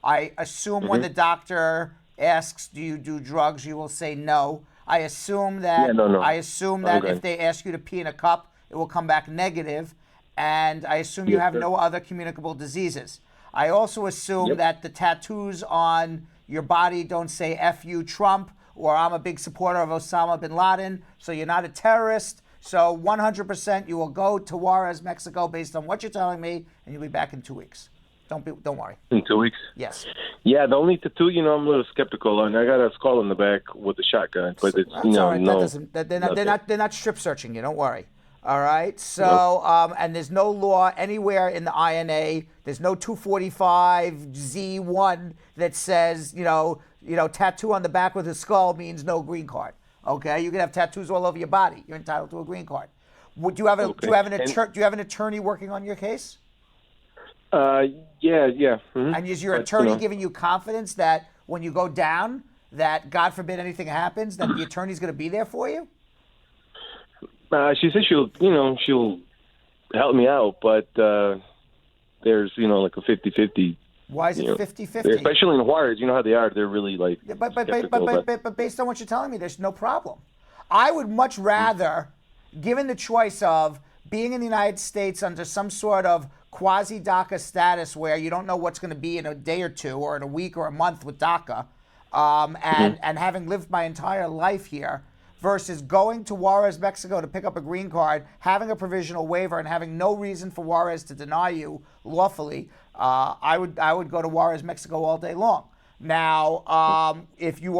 I assume when the doctor asks, do you do drugs, you will say no. I assume that if they ask you to pee in a cup, it will come back negative. And I assume you have no other communicable diseases. I also assume that the tattoos on your body don't say F you Trump or I'm a big supporter of Osama bin Laden, so you're not a terrorist. So 100% you will go to Juarez, Mexico, based on what you're telling me, and you'll be back in 2 weeks. Don't worry. In 2 weeks? Yes. Yeah, the only tattoo, I'm a little skeptical on. I got a skull in the back with a shotgun, but it's all right. no. They're not strip searching you. Don't worry. All right. So and there's no law anywhere in the INA. There's no 245Z1 that says tattoo on the back with a skull means no green card. Okay. You can have tattoos all over your body. You're entitled to a green card. Do you have an attorney working on your case? Yeah. Mm-hmm. And is your attorney giving you confidence that when you go down, that God forbid anything happens, that the attorney's going to be there for you? She said she'll help me out, but there's like a 50-50. Why is it 50-50? Especially in Juarez, you know how they are. They're really like. Yeah, but based on what you're telling me, there's no problem. I would much rather, given the choice of being in the United States under some sort of quasi-DACA status where you don't know what's going to be in a day or two or in a week or a month with DACA, and having lived my entire life here, versus going to Juarez, Mexico to pick up a green card, having a provisional waiver, and having no reason for Juarez to deny you lawfully, I would go to Juarez, Mexico all day long. Now, if you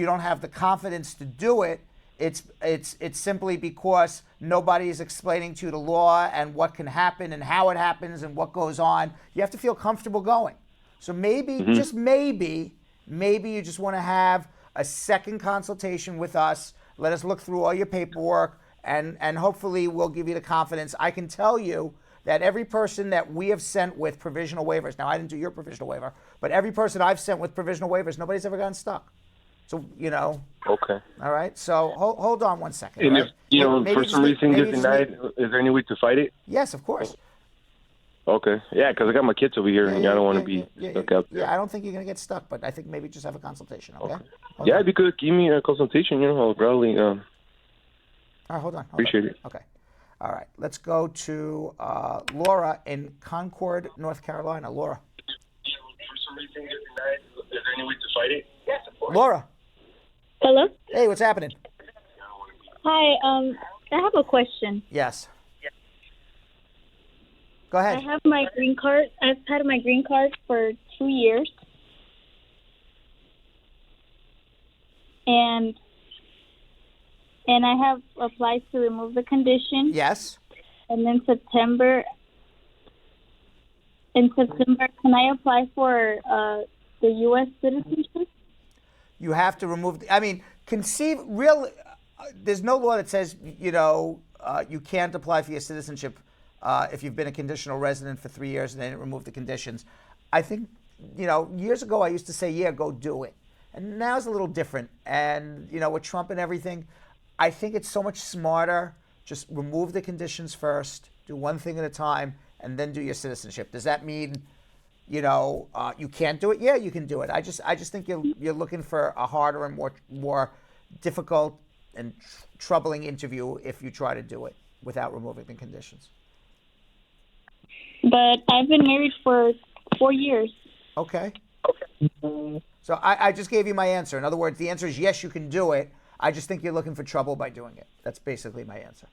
don't have the confidence to do it, it's simply because nobody is explaining to you the law and what can happen and how it happens and what goes on. You have to feel comfortable going. So maybe, just maybe you just want to have a second consultation with us. Let us look through all your paperwork, and hopefully we'll give you the confidence. I can tell you that every person that we have sent with provisional waivers, now I didn't do your provisional waiver, but every person I've sent with provisional waivers, nobody's ever gotten stuck. So, Okay. All right. So hold on one second. And right? if, for some reason get denied, is there any way to fight it? Yes, of course. Okay. Yeah, because I got my kids over here, and I don't want to be stuck out there. Yeah, I don't think you're going to get stuck, but I think maybe just have a consultation, okay? Yeah, if you could give me a consultation, I'll probably all right, hold on. appreciate it. Okay. All right. Let's go to Laura in Concord, North Carolina. Laura. For some reason get denied, is there any way to fight it? Yes, of course. Laura. Hello? Hey, what's happening? Hi, I have a question. Yes. Go ahead. I have my green card. I've had my green card for 2 years. And I have applied to remove the condition. Yes. And then in September, can I apply for the U.S. citizenship? You have to remove. There's no law that says you can't apply for your citizenship if you've been a conditional resident for 3 years and they didn't remove the conditions. I think years ago I used to say, yeah, go do it, and now it's a little different. And with Trump and everything, I think it's so much smarter. Just remove the conditions first, do one thing at a time, and then do your citizenship. Does that mean you can't do it? Yeah, you can do it. I just think you're looking for a harder and more difficult and troubling interview if you try to do it without removing the conditions. But I've been married for 4 years. Okay. So I just gave you my answer. In other words, the answer is yes, you can do it. I just think you're looking for trouble by doing it. That's basically my answer.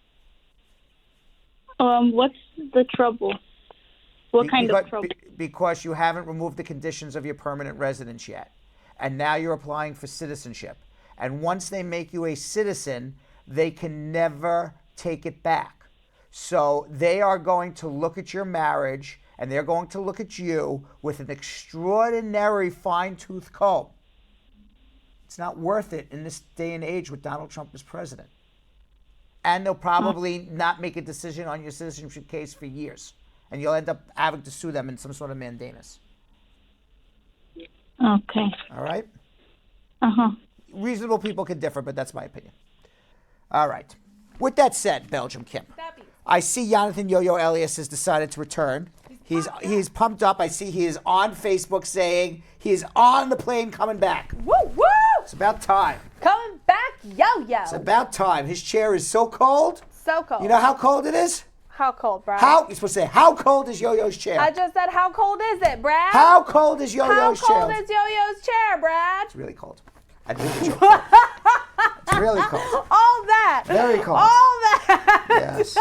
What's the trouble? What kind of trouble? Because you haven't removed the conditions of your permanent residence yet. And now you're applying for citizenship. And once they make you a citizen, they can never take it back. So they are going to look at your marriage, and they're going to look at you with an extraordinary fine-tooth comb. It's not worth it in this day and age with Donald Trump as president. And they'll probably not make a decision on your citizenship case for years. And you'll end up having to sue them in some sort of mandamus. Okay. All right? Uh-huh. Reasonable people can differ, but that's my opinion. All right. With that said, Belgium Kim, I see Jonathan Yo-Yo Elias has decided to return. He's pumped up. I see he is on Facebook saying he is on the plane coming back. Woo, woo! It's about time. Coming back, Yo-Yo. It's about time. His chair is so cold. So cold. You know how cold it is? How cold, Brad? You're supposed to say, how cold is Yo-Yo's chair? I just said, how cold is it, Brad? How cold is Yo-Yo's chair? How cold is Yo-Yo's chair, Brad? It's really cold. I didn't joke. It's really cold. All that. Very cold. All that. Yes.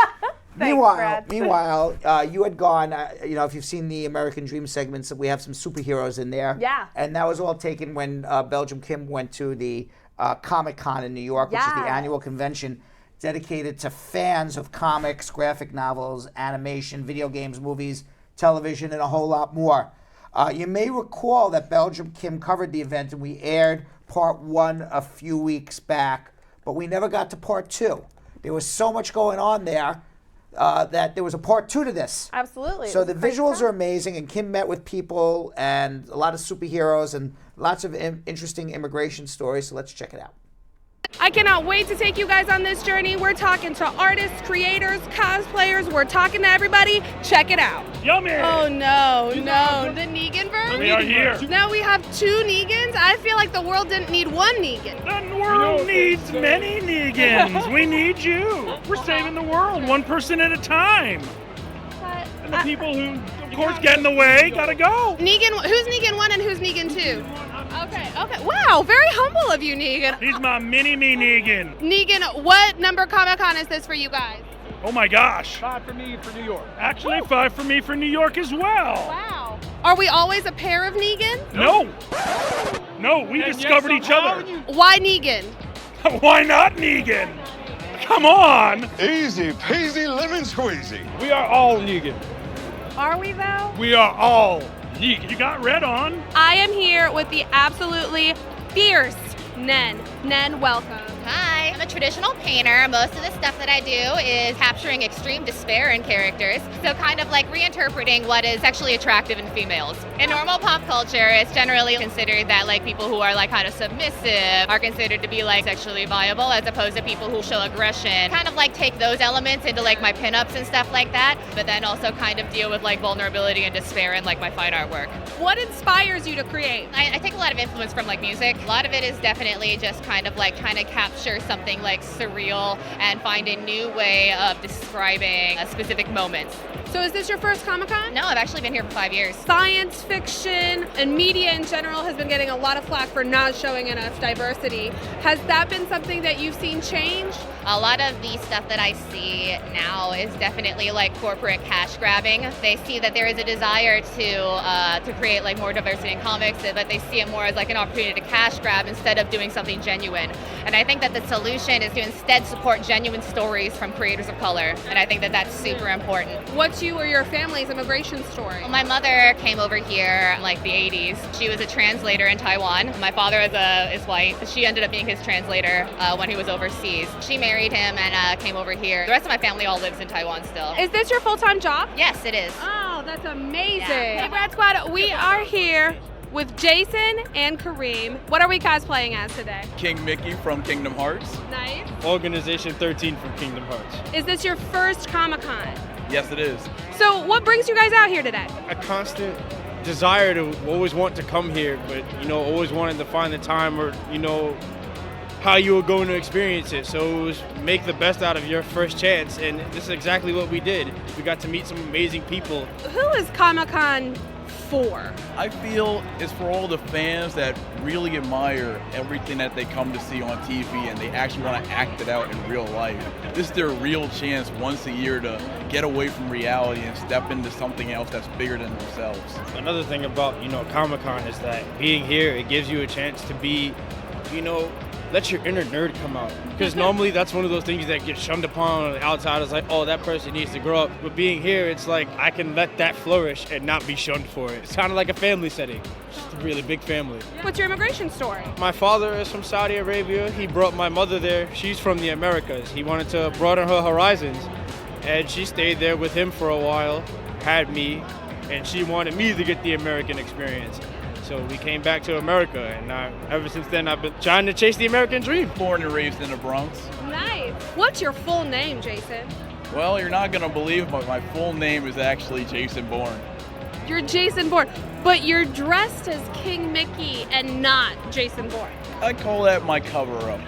Thanks, Meanwhile, you had gone, if you've seen the American Dream segments, we have some superheroes in there. Yeah. And that was all taken when Belgium Kim went to the Comic-Con in New York, which is the annual convention dedicated to fans of comics, graphic novels, animation, video games, movies, television, and a whole lot more. You may recall that Belgium Kim covered the event, and we aired part 1 a few weeks back, but we never got to part 2. There was so much going on there that there was a part 2 to this. Absolutely. So the visuals are amazing, and Kim met with people and a lot of superheroes and lots of interesting immigration stories, so let's check it out. I cannot wait to take you guys on this journey. We're talking to artists, creators, cosplayers. We're talking to everybody. Check it out. Yummy! Oh, no. The Negan verse? We are here. Now we have 2 Negans? I feel like the world didn't need 1 Negan. The world needs many Negans. We need you. We're saving the world, one person at a time. And the people who, of course, get in the way gotta go. Negan, who's Negan 1 and who's Negan 2? Okay. Wow, very humble of you, Negan. He's my mini-me Negan. Negan, what number Comic-Con is this for you guys? Oh my gosh. 5 for me for New York. Actually, 5 for me for New York as well. Wow. Are we always a pair of Negan? No, we discovered each other. Why Negan? Why not Negan? Come on. Easy peasy lemon squeezy. We are all Negan. Are we though? We are all Negan. You got red on. I am here with the absolutely fierce Nen. Nen, welcome. Hi, I'm a traditional painter. Most of the stuff that I do is capturing extreme despair in characters. So kind of like reinterpreting what is sexually attractive in females. In normal pop culture, it's generally considered that like people who are like kind of submissive are considered to be like sexually viable as opposed to people who show aggression. Kind of like take those elements into like my pinups and stuff like that, but then also kind of deal with like vulnerability and despair in like my fine art work. What inspires you to create? I take a lot of influence from like music. A lot of it is definitely just kind of like trying to capture something like surreal and find a new way of describing a specific moment. So is this your first Comic-Con? No, I've actually been here for 5 years. Science fiction and media in general has been getting a lot of flack for not showing enough diversity. Has that been something that you've seen change? A lot of the stuff that I see now is definitely like corporate cash grabbing. They see that there is a desire to create like more diversity in comics, but they see it more as like an opportunity to cash grab instead of doing something genuine. And I think that the solution is to instead support genuine stories from creators of color. And I think that that's super important. What's you or your family's immigration story? Well, my mother came over here in like the 80s. She was a translator in Taiwan. My father is white. She ended up being his translator when he was overseas. She married him and came over here. The rest of my family all lives in Taiwan still. Is this your full-time job? Yes, it is. Oh, that's amazing. Yeah. Hey, Brad Squad, we are here with Jason and Kareem. What are we cosplaying as today? King Mickey from Kingdom Hearts. Nice. Organization 13 from Kingdom Hearts. Is this your first Comic-Con? Yes, it is. So what brings you guys out here today? A constant desire to always want to come here, but, always wanted to find the time or, how you were going to experience it. So it was make the best out of your first chance, and this is exactly what we did. We got to meet some amazing people. Who is Comic-Con for? I feel it's for all the fans that really admire everything that they come to see on TV and they actually want to act it out in real life. This is their real chance once a year to get away from reality and step into something else that's bigger than themselves. Another thing about, Comic-Con is that being here, it gives you a chance to be, let your inner nerd come out. Because normally that's one of those things that gets shunned upon on the outside. It's like, oh, that person needs to grow up. But being here, it's like I can let that flourish and not be shunned for it. It's kind of like a family setting. Just a really big family. What's your immigration story? My father is from Saudi Arabia. He brought my mother there. She's from the Americas. He wanted to broaden her horizons. And she stayed there with him for a while, had me, and she wanted me to get the American experience. So we came back to America, and ever since then I've been trying to chase the American dream. Born and raised in the Bronx. Nice. What's your full name, Jason? Well, you're not gonna believe, but my full name is actually Jason Bourne. You're Jason Bourne, but you're dressed as King Mickey and not Jason Bourne. I call that my cover-up.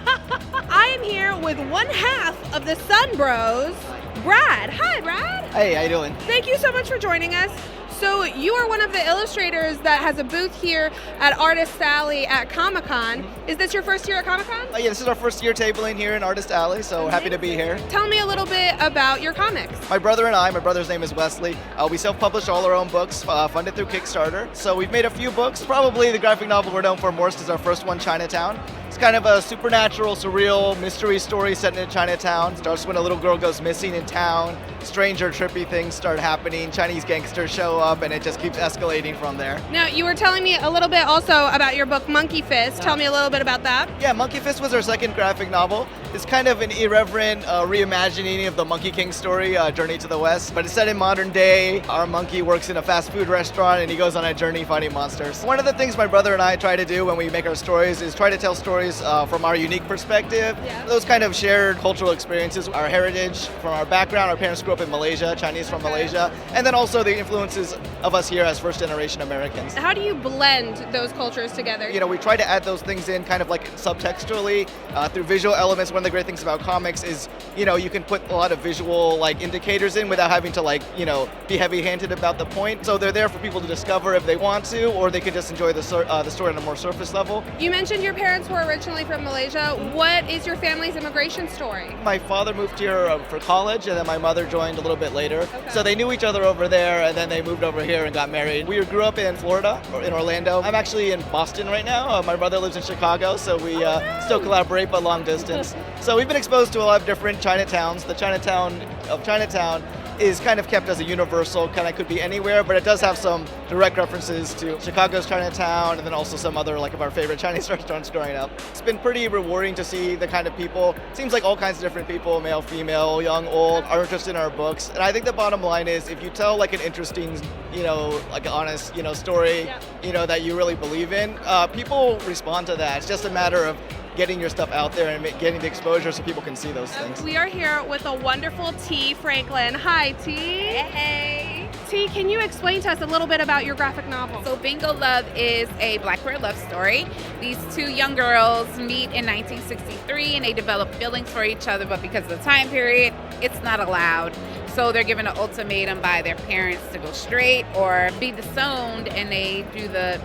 I am here with one half of the Sun Bros, Brad. Hi, Brad. Hey, how you doing? Thank you so much for joining us. So you are one of the illustrators that has a booth here at Artist Alley at Comic-Con. Is this your first year at Comic-Con? Yeah, this is our first year tabling here in Artist Alley, so happy to be here. Tell me a little bit about your comics. My brother and I, my brother's name is Wesley, we self-publish all our own books, funded through Kickstarter. So we've made a few books. Probably the graphic novel we're known for most is our first one, Chinatown. It's kind of a supernatural, surreal mystery story set in Chinatown. It starts when a little girl goes missing in town. Stranger, trippy things start happening. Chinese gangsters show up, and it just keeps escalating from there. Now, you were telling me a little bit also about your book, Monkey Fist. Tell me a little bit about that. Yeah, Monkey Fist was our second graphic novel. It's kind of an irreverent reimagining of the Monkey King story, Journey to the West, but it's set in modern day. Our monkey works in a fast food restaurant and he goes on a journey fighting monsters. One of the things my brother and I try to do when we make our stories is try to tell stories from our unique perspective. Yeah. Those kind of shared cultural experiences, our heritage from our background. Our parents grew up in Malaysia, Chinese from Malaysia, and then also the influences of us here as first-generation Americans. How do you blend those cultures together? You know, we try to add those things in kind of like subtextually through visual elements. One of the great things about comics is, you know, you can put a lot of visual like indicators in without having to like, you know, be heavy-handed about the point. So they're there for people to discover if they want to, or they could just enjoy the story on a more surface level. You mentioned your parents were originally from Malaysia. What is your family's immigration story? My father moved here for college, and then my mother joined a little bit later. Okay. So they knew each other over there, and then they moved over here and got married. We grew up in Florida, or in Orlando. I'm actually in Boston right now. My brother lives in Chicago, so we still collaborate, but long distance. So we've been exposed to a lot of different Chinatowns. The Chinatown of Chinatown is kind of kept as a universal, kind of could be anywhere, but it does have some direct references to Chicago's Chinatown and then also some other like of our favorite Chinese restaurants growing up. It's been pretty rewarding to see the kind of people, seems like all kinds of different people, male, female, young, old, are interested in our books. And I think the bottom line is if you tell like an interesting, you know, like an honest, you know, story, you know, that you really believe in, people respond to that. It's just a matter of getting your stuff out there and getting the exposure so people can see those things. We are here with a wonderful T. Franklin. Hi, T. Hey. T, can you explain to us a little bit about your graphic novel? So Bingo Love is a Black queer love story. These two young girls meet in 1963 and they develop feelings for each other, but because of the time period, it's not allowed. So they're given an ultimatum by their parents to go straight or be disowned, and they do the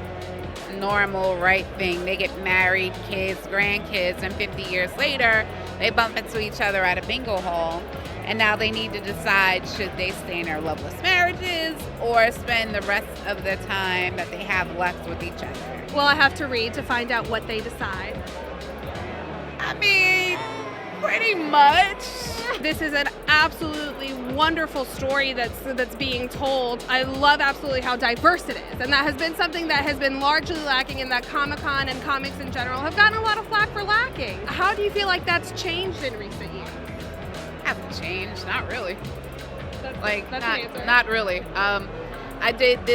normal right thing. They get married, kids, grandkids, and 50 years later, they bump into each other at a bingo hall. And now they need to decide, should they stay in their loveless marriages or spend the rest of the time that they have left with each other. Well, I have to read to find out what they decide. I mean, pretty much. This is an absolutely wonderful story that's being told. I love absolutely how diverse it is, and that has been something that has been largely lacking in that Comic-Con and comics in general have gotten a lot of flack for lacking. How do you feel like that's changed in recent years? Hasn't changed, not really. That's not really. I did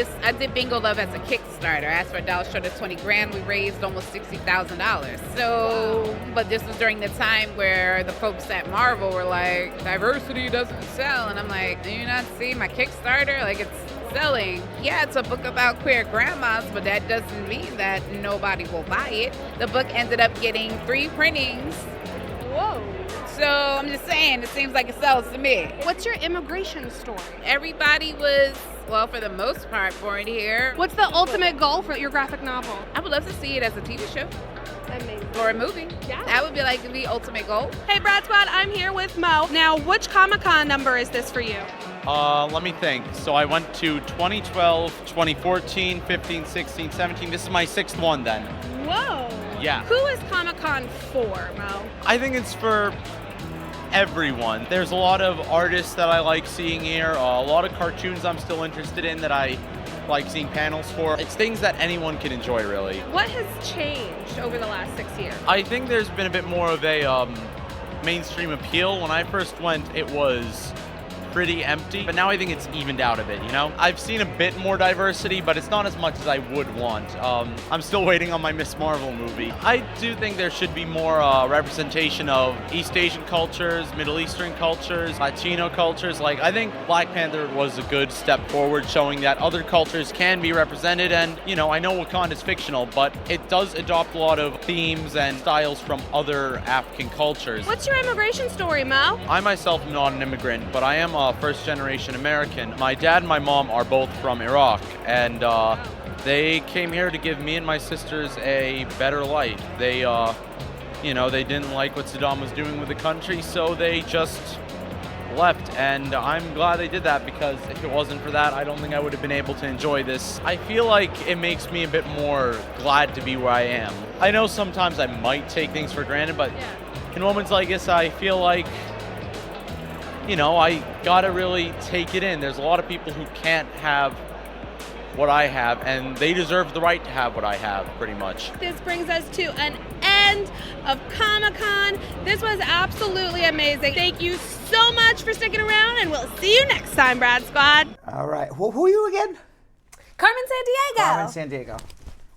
Bingo Love as a Kickstarter. I asked for a dollar short of $20,000. We raised almost $60,000. So, wow. But this was during the time where the folks at Marvel were like, diversity doesn't sell. And I'm like, do you not see my Kickstarter? Like, it's selling. Yeah, it's a book about queer grandmas, but that doesn't mean that nobody will buy it. The book ended up getting 3 printings. Whoa. So I'm just saying, it seems like it sells to me. What's your immigration story? Everybody was, well, for the most part, born here. What's the ultimate goal for your graphic novel? I would love to see it as a TV show. Amazing. Or a movie. Yeah. That would be like the ultimate goal. Hey, Brad Squad, I'm here with Mo. Now, which Comic-Con number is this for you? Let me think. So I went to 2012, 2014, 15, 16, 17. This is my 6th one then. Whoa. Yeah. Who is Comic-Con for, Mo? I think it's for everyone. There's a lot of artists that I like seeing here, a lot of cartoons I'm still interested in that I like seeing panels for. It's things that anyone can enjoy, really. What has changed over the last 6 years? I think there's been a bit more of a mainstream appeal. When I first went, it was pretty empty, but now I think it's evened out a bit, you know? I've seen a bit more diversity, but it's not as much as I would want. I'm still waiting on my Miss Marvel movie. I do think there should be more representation of East Asian cultures, Middle Eastern cultures, Latino cultures. Like, I think Black Panther was a good step forward, showing that other cultures can be represented, and, you know, I know Wakanda is fictional, but it does adopt a lot of themes and styles from other African cultures. What's your immigration story, Mo? I myself am not an immigrant, but I am a first-generation American. My dad and my mom are both from Iraq, and they came here to give me and my sisters a better life. They, you know, they didn't like what Saddam was doing with the country, so they just left, and I'm glad they did that, because if it wasn't for that, I don't think I would have been able to enjoy this. I feel like it makes me a bit more glad to be where I am. I know sometimes I might take things for granted, but in moments like this, I feel like, you know, I gotta really take it in. There's a lot of people who can't have what I have, and they deserve the right to have what I have, pretty much. This brings us to an end weekend of Comic-Con. This was absolutely amazing. Thank you so much for sticking around, and we'll see you next time, Brad Squad. All right. Who are you again? Carmen Sandiego. Carmen Sandiego.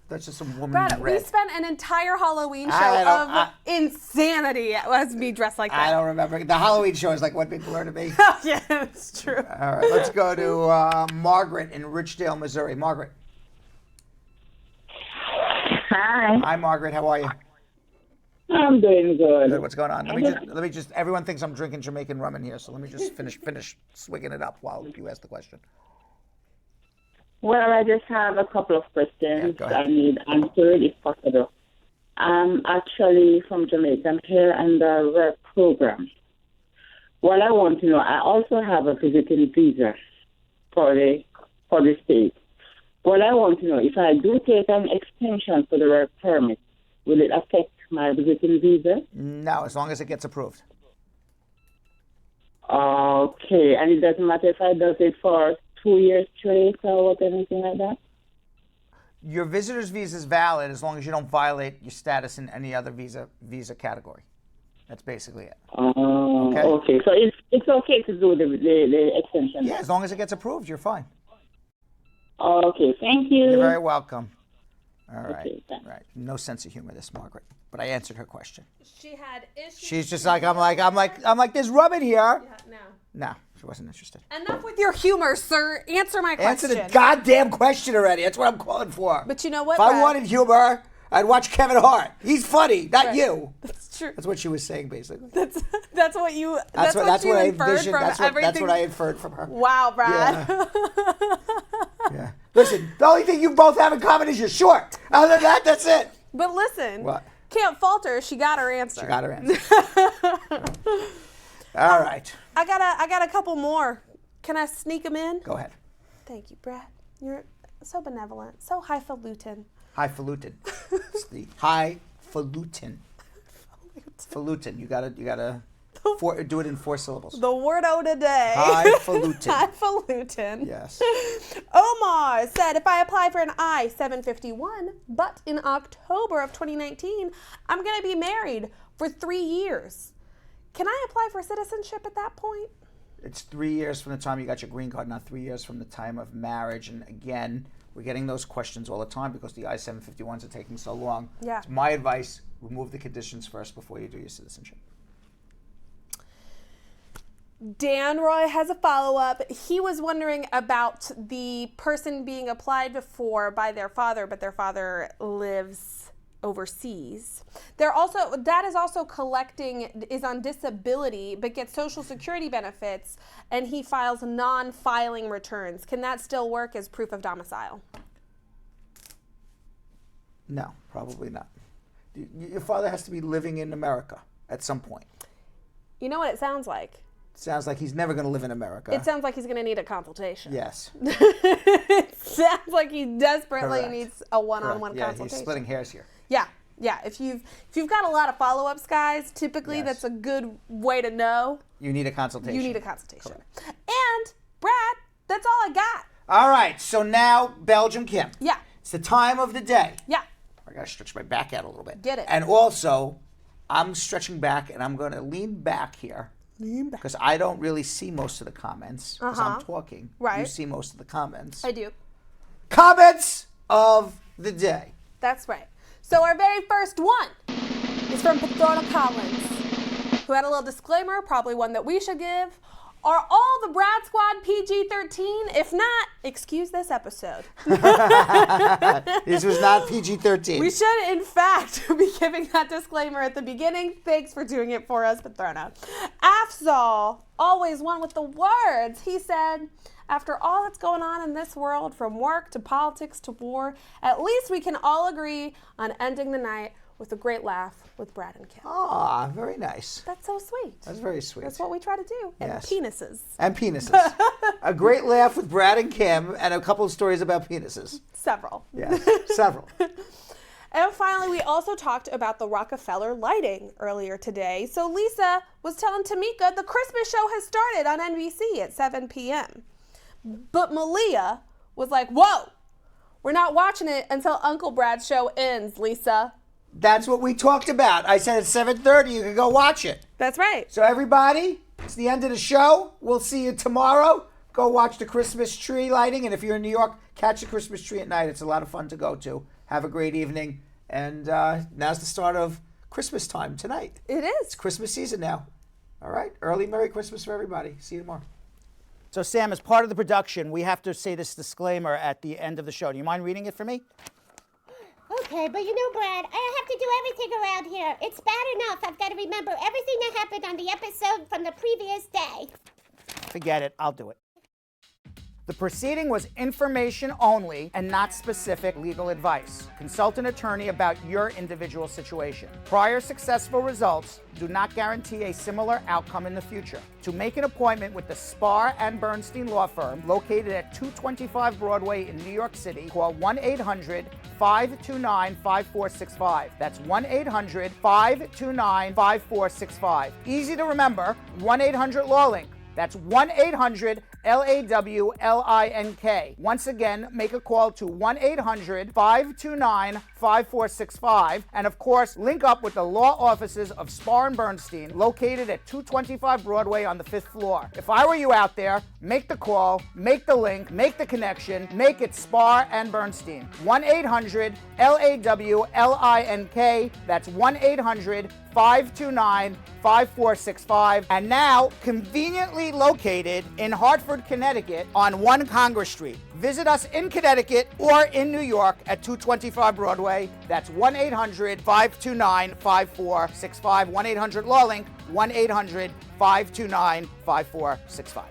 That's just a woman Brad, in red. we spent an entire Halloween show of insanity as me dressed like that. I don't remember. The Halloween show is like one big blur to me. Yeah, it's true. All right, let's go to Margaret in Richdale, Missouri. Margaret. Hi. Hi, Margaret. How are you? I'm doing good. What's going on? Let me just. Everyone thinks I'm drinking Jamaican rum in here, so let me just finish swigging it up while you ask the question. Well, I just have a couple of questions go ahead. I need answered if possible. I'm actually from Jamaica. I'm here under work program. What I want to know, I also have a visiting visa for the state. What I want to know, if I do take an extension for the work permit, will it affect my visiting visa? No, as long as it gets approved. Okay, and it doesn't matter if I do it for 2 years straight or anything like that? Your visitor's visa is valid as long as you don't violate your status in any other visa category. That's basically it. Okay. So it's okay to do the extension? Yeah, as long as it gets approved, you're fine. Okay, thank you. You're very welcome. All right. Okay, thanks. Right. No sense of humor, this Margaret. But I answered her question. She had issues. She's just like, I'm like, there's rum in here. Yeah, no. No, she wasn't interested. Enough with your humor, sir. Answer my question. Answer the goddamn question already. That's what I'm calling for. But you know what, If I Brad? wanted humor, I'd watch Kevin Hart. He's funny, not Right. you. That's true. That's what she was saying, basically. That's what you. That's what you I inferred envisioned. from everything. That's what I inferred from her. Wow, Brad. Yeah. Listen, the only thing you both have in common is you're short. Other than that, that's it. But listen, What? can't falter. She got her answer. She got her answer. All right. I got a couple more. Can I sneak them in? Go ahead. Thank you, Brad. You're so benevolent, so highfalutin. Highfalutin. It's the highfalutin. Falutin. You gotta do it in 4 syllables. The word of the day. Highfalutin. Highfalutin. Yes. Omar said, if I apply for an I-751, but in October of 2019, I'm going to be married for 3 years. Can I apply for citizenship at that point? It's 3 years from the time you got your green card, not 3 years from the time of marriage. And again, we're getting those questions all the time because the I-751s are taking so long. Yeah. It's my advice, remove the conditions first before you do your citizenship. Dan Roy has a follow-up. He was wondering about the person being applied for by their father, but their father lives overseas. Dad is also is on disability, but gets Social Security benefits, and he files non-filing returns. Can that still work as proof of domicile? No, probably not. Your father has to be living in America at some point. You know what it sounds like? Sounds like he's never going to live in America. It sounds like he's going to need a consultation. Yes. It sounds like he desperately Correct. needs a one-on-one Yeah, consultation. he's splitting hairs here. Yeah. If you've got a lot of follow-ups, guys, typically Yes. that's a good way to know. You need a consultation. You need a consultation. And Brad, that's all I got. All right, so now Belgium Kim. Yeah. It's the time of the day. Yeah. I got to stretch my back out a little bit. Get it. And also, I'm stretching back and I'm going to lean back here. Because I don't really see most of the comments because I'm talking. Right. You see most of the comments. I do. Comments of the day. That's right. So our very first one is from Patrona Collins, who had a little disclaimer, probably one that we should give. Are all the Brad Squad PG-13? If not, excuse this episode. This was not PG-13. We should, in fact, be giving that disclaimer at the beginning. Thanks for doing it for us, Patrona. Afzal, always one with the words. He said, after all that's going on in this world, from work to politics to war, at least we can all agree on ending the night with a great laugh with Brad and Kim. Ah, very nice. That's so sweet. That's very sweet. That's what we try to do. Yes. And penises. And penises. A great laugh with Brad and Kim and a couple of stories about penises. Several. Yes, several. And finally, we also talked about the Rockefeller lighting earlier today. So Lisa was telling Tamika the Christmas show has started on NBC at 7 p.m. But Malia was like, whoa, we're not watching it until Uncle Brad's show ends, Lisa. That's what we talked about. I said at 7:30 you can go watch it. That's right. So everybody, it's the end of the show. We'll see you tomorrow. Go watch the Christmas tree lighting. And if you're in New York, catch the Christmas tree at night. It's a lot of fun to go to. Have a great evening. And now's the start of Christmas time tonight. It is. It's Christmas season now. All right. Early Merry Christmas for everybody. See you tomorrow. So, Sam, as part of the production, we have to say this disclaimer at the end of the show. Do you mind reading it for me? Okay, but you know, Brad, I have to do everything around here. It's bad enough I've got to remember everything that happened on the episode from the previous day. Forget it. I'll do it. The proceeding was information only and not specific legal advice. Consult an attorney about your individual situation. Prior successful results do not guarantee a similar outcome in the future. To make an appointment with the Spar and Bernstein law firm located at 225 Broadway in New York City, call 1-800-529-5465. That's 1-800-529-5465. Easy to remember, 1-800-LAW-LINK. That's 1-800-LAWLINK. Once again, make a call to 1-800-529-5465. And of course, link up with the law offices of Spar and Bernstein, located at 225 Broadway on the 5th floor. If I were you out there, make the call, make the link, make the connection, make it Spar and Bernstein. 1-800-LAWLINK. That's 1-800-529-5465. And now, conveniently located in Hartford, Connecticut on 1 Congress Street. Visit us in Connecticut or in New York at 225 Broadway. That's 1-800-529-5465. 1-800-LAW-LINK. 1-800-529-5465.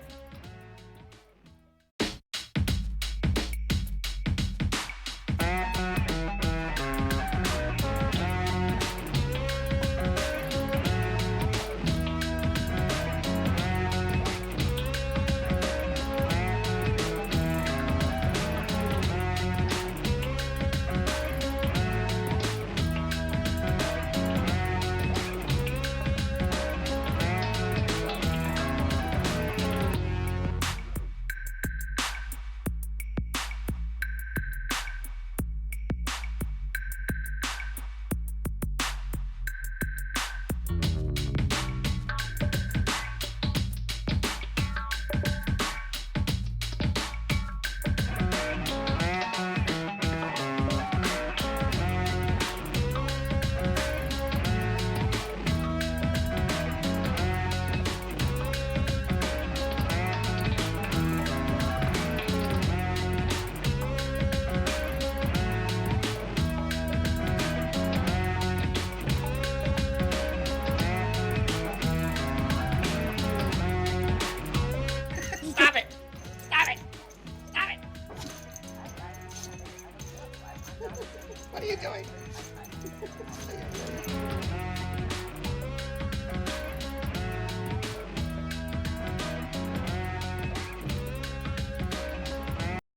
What are you doing?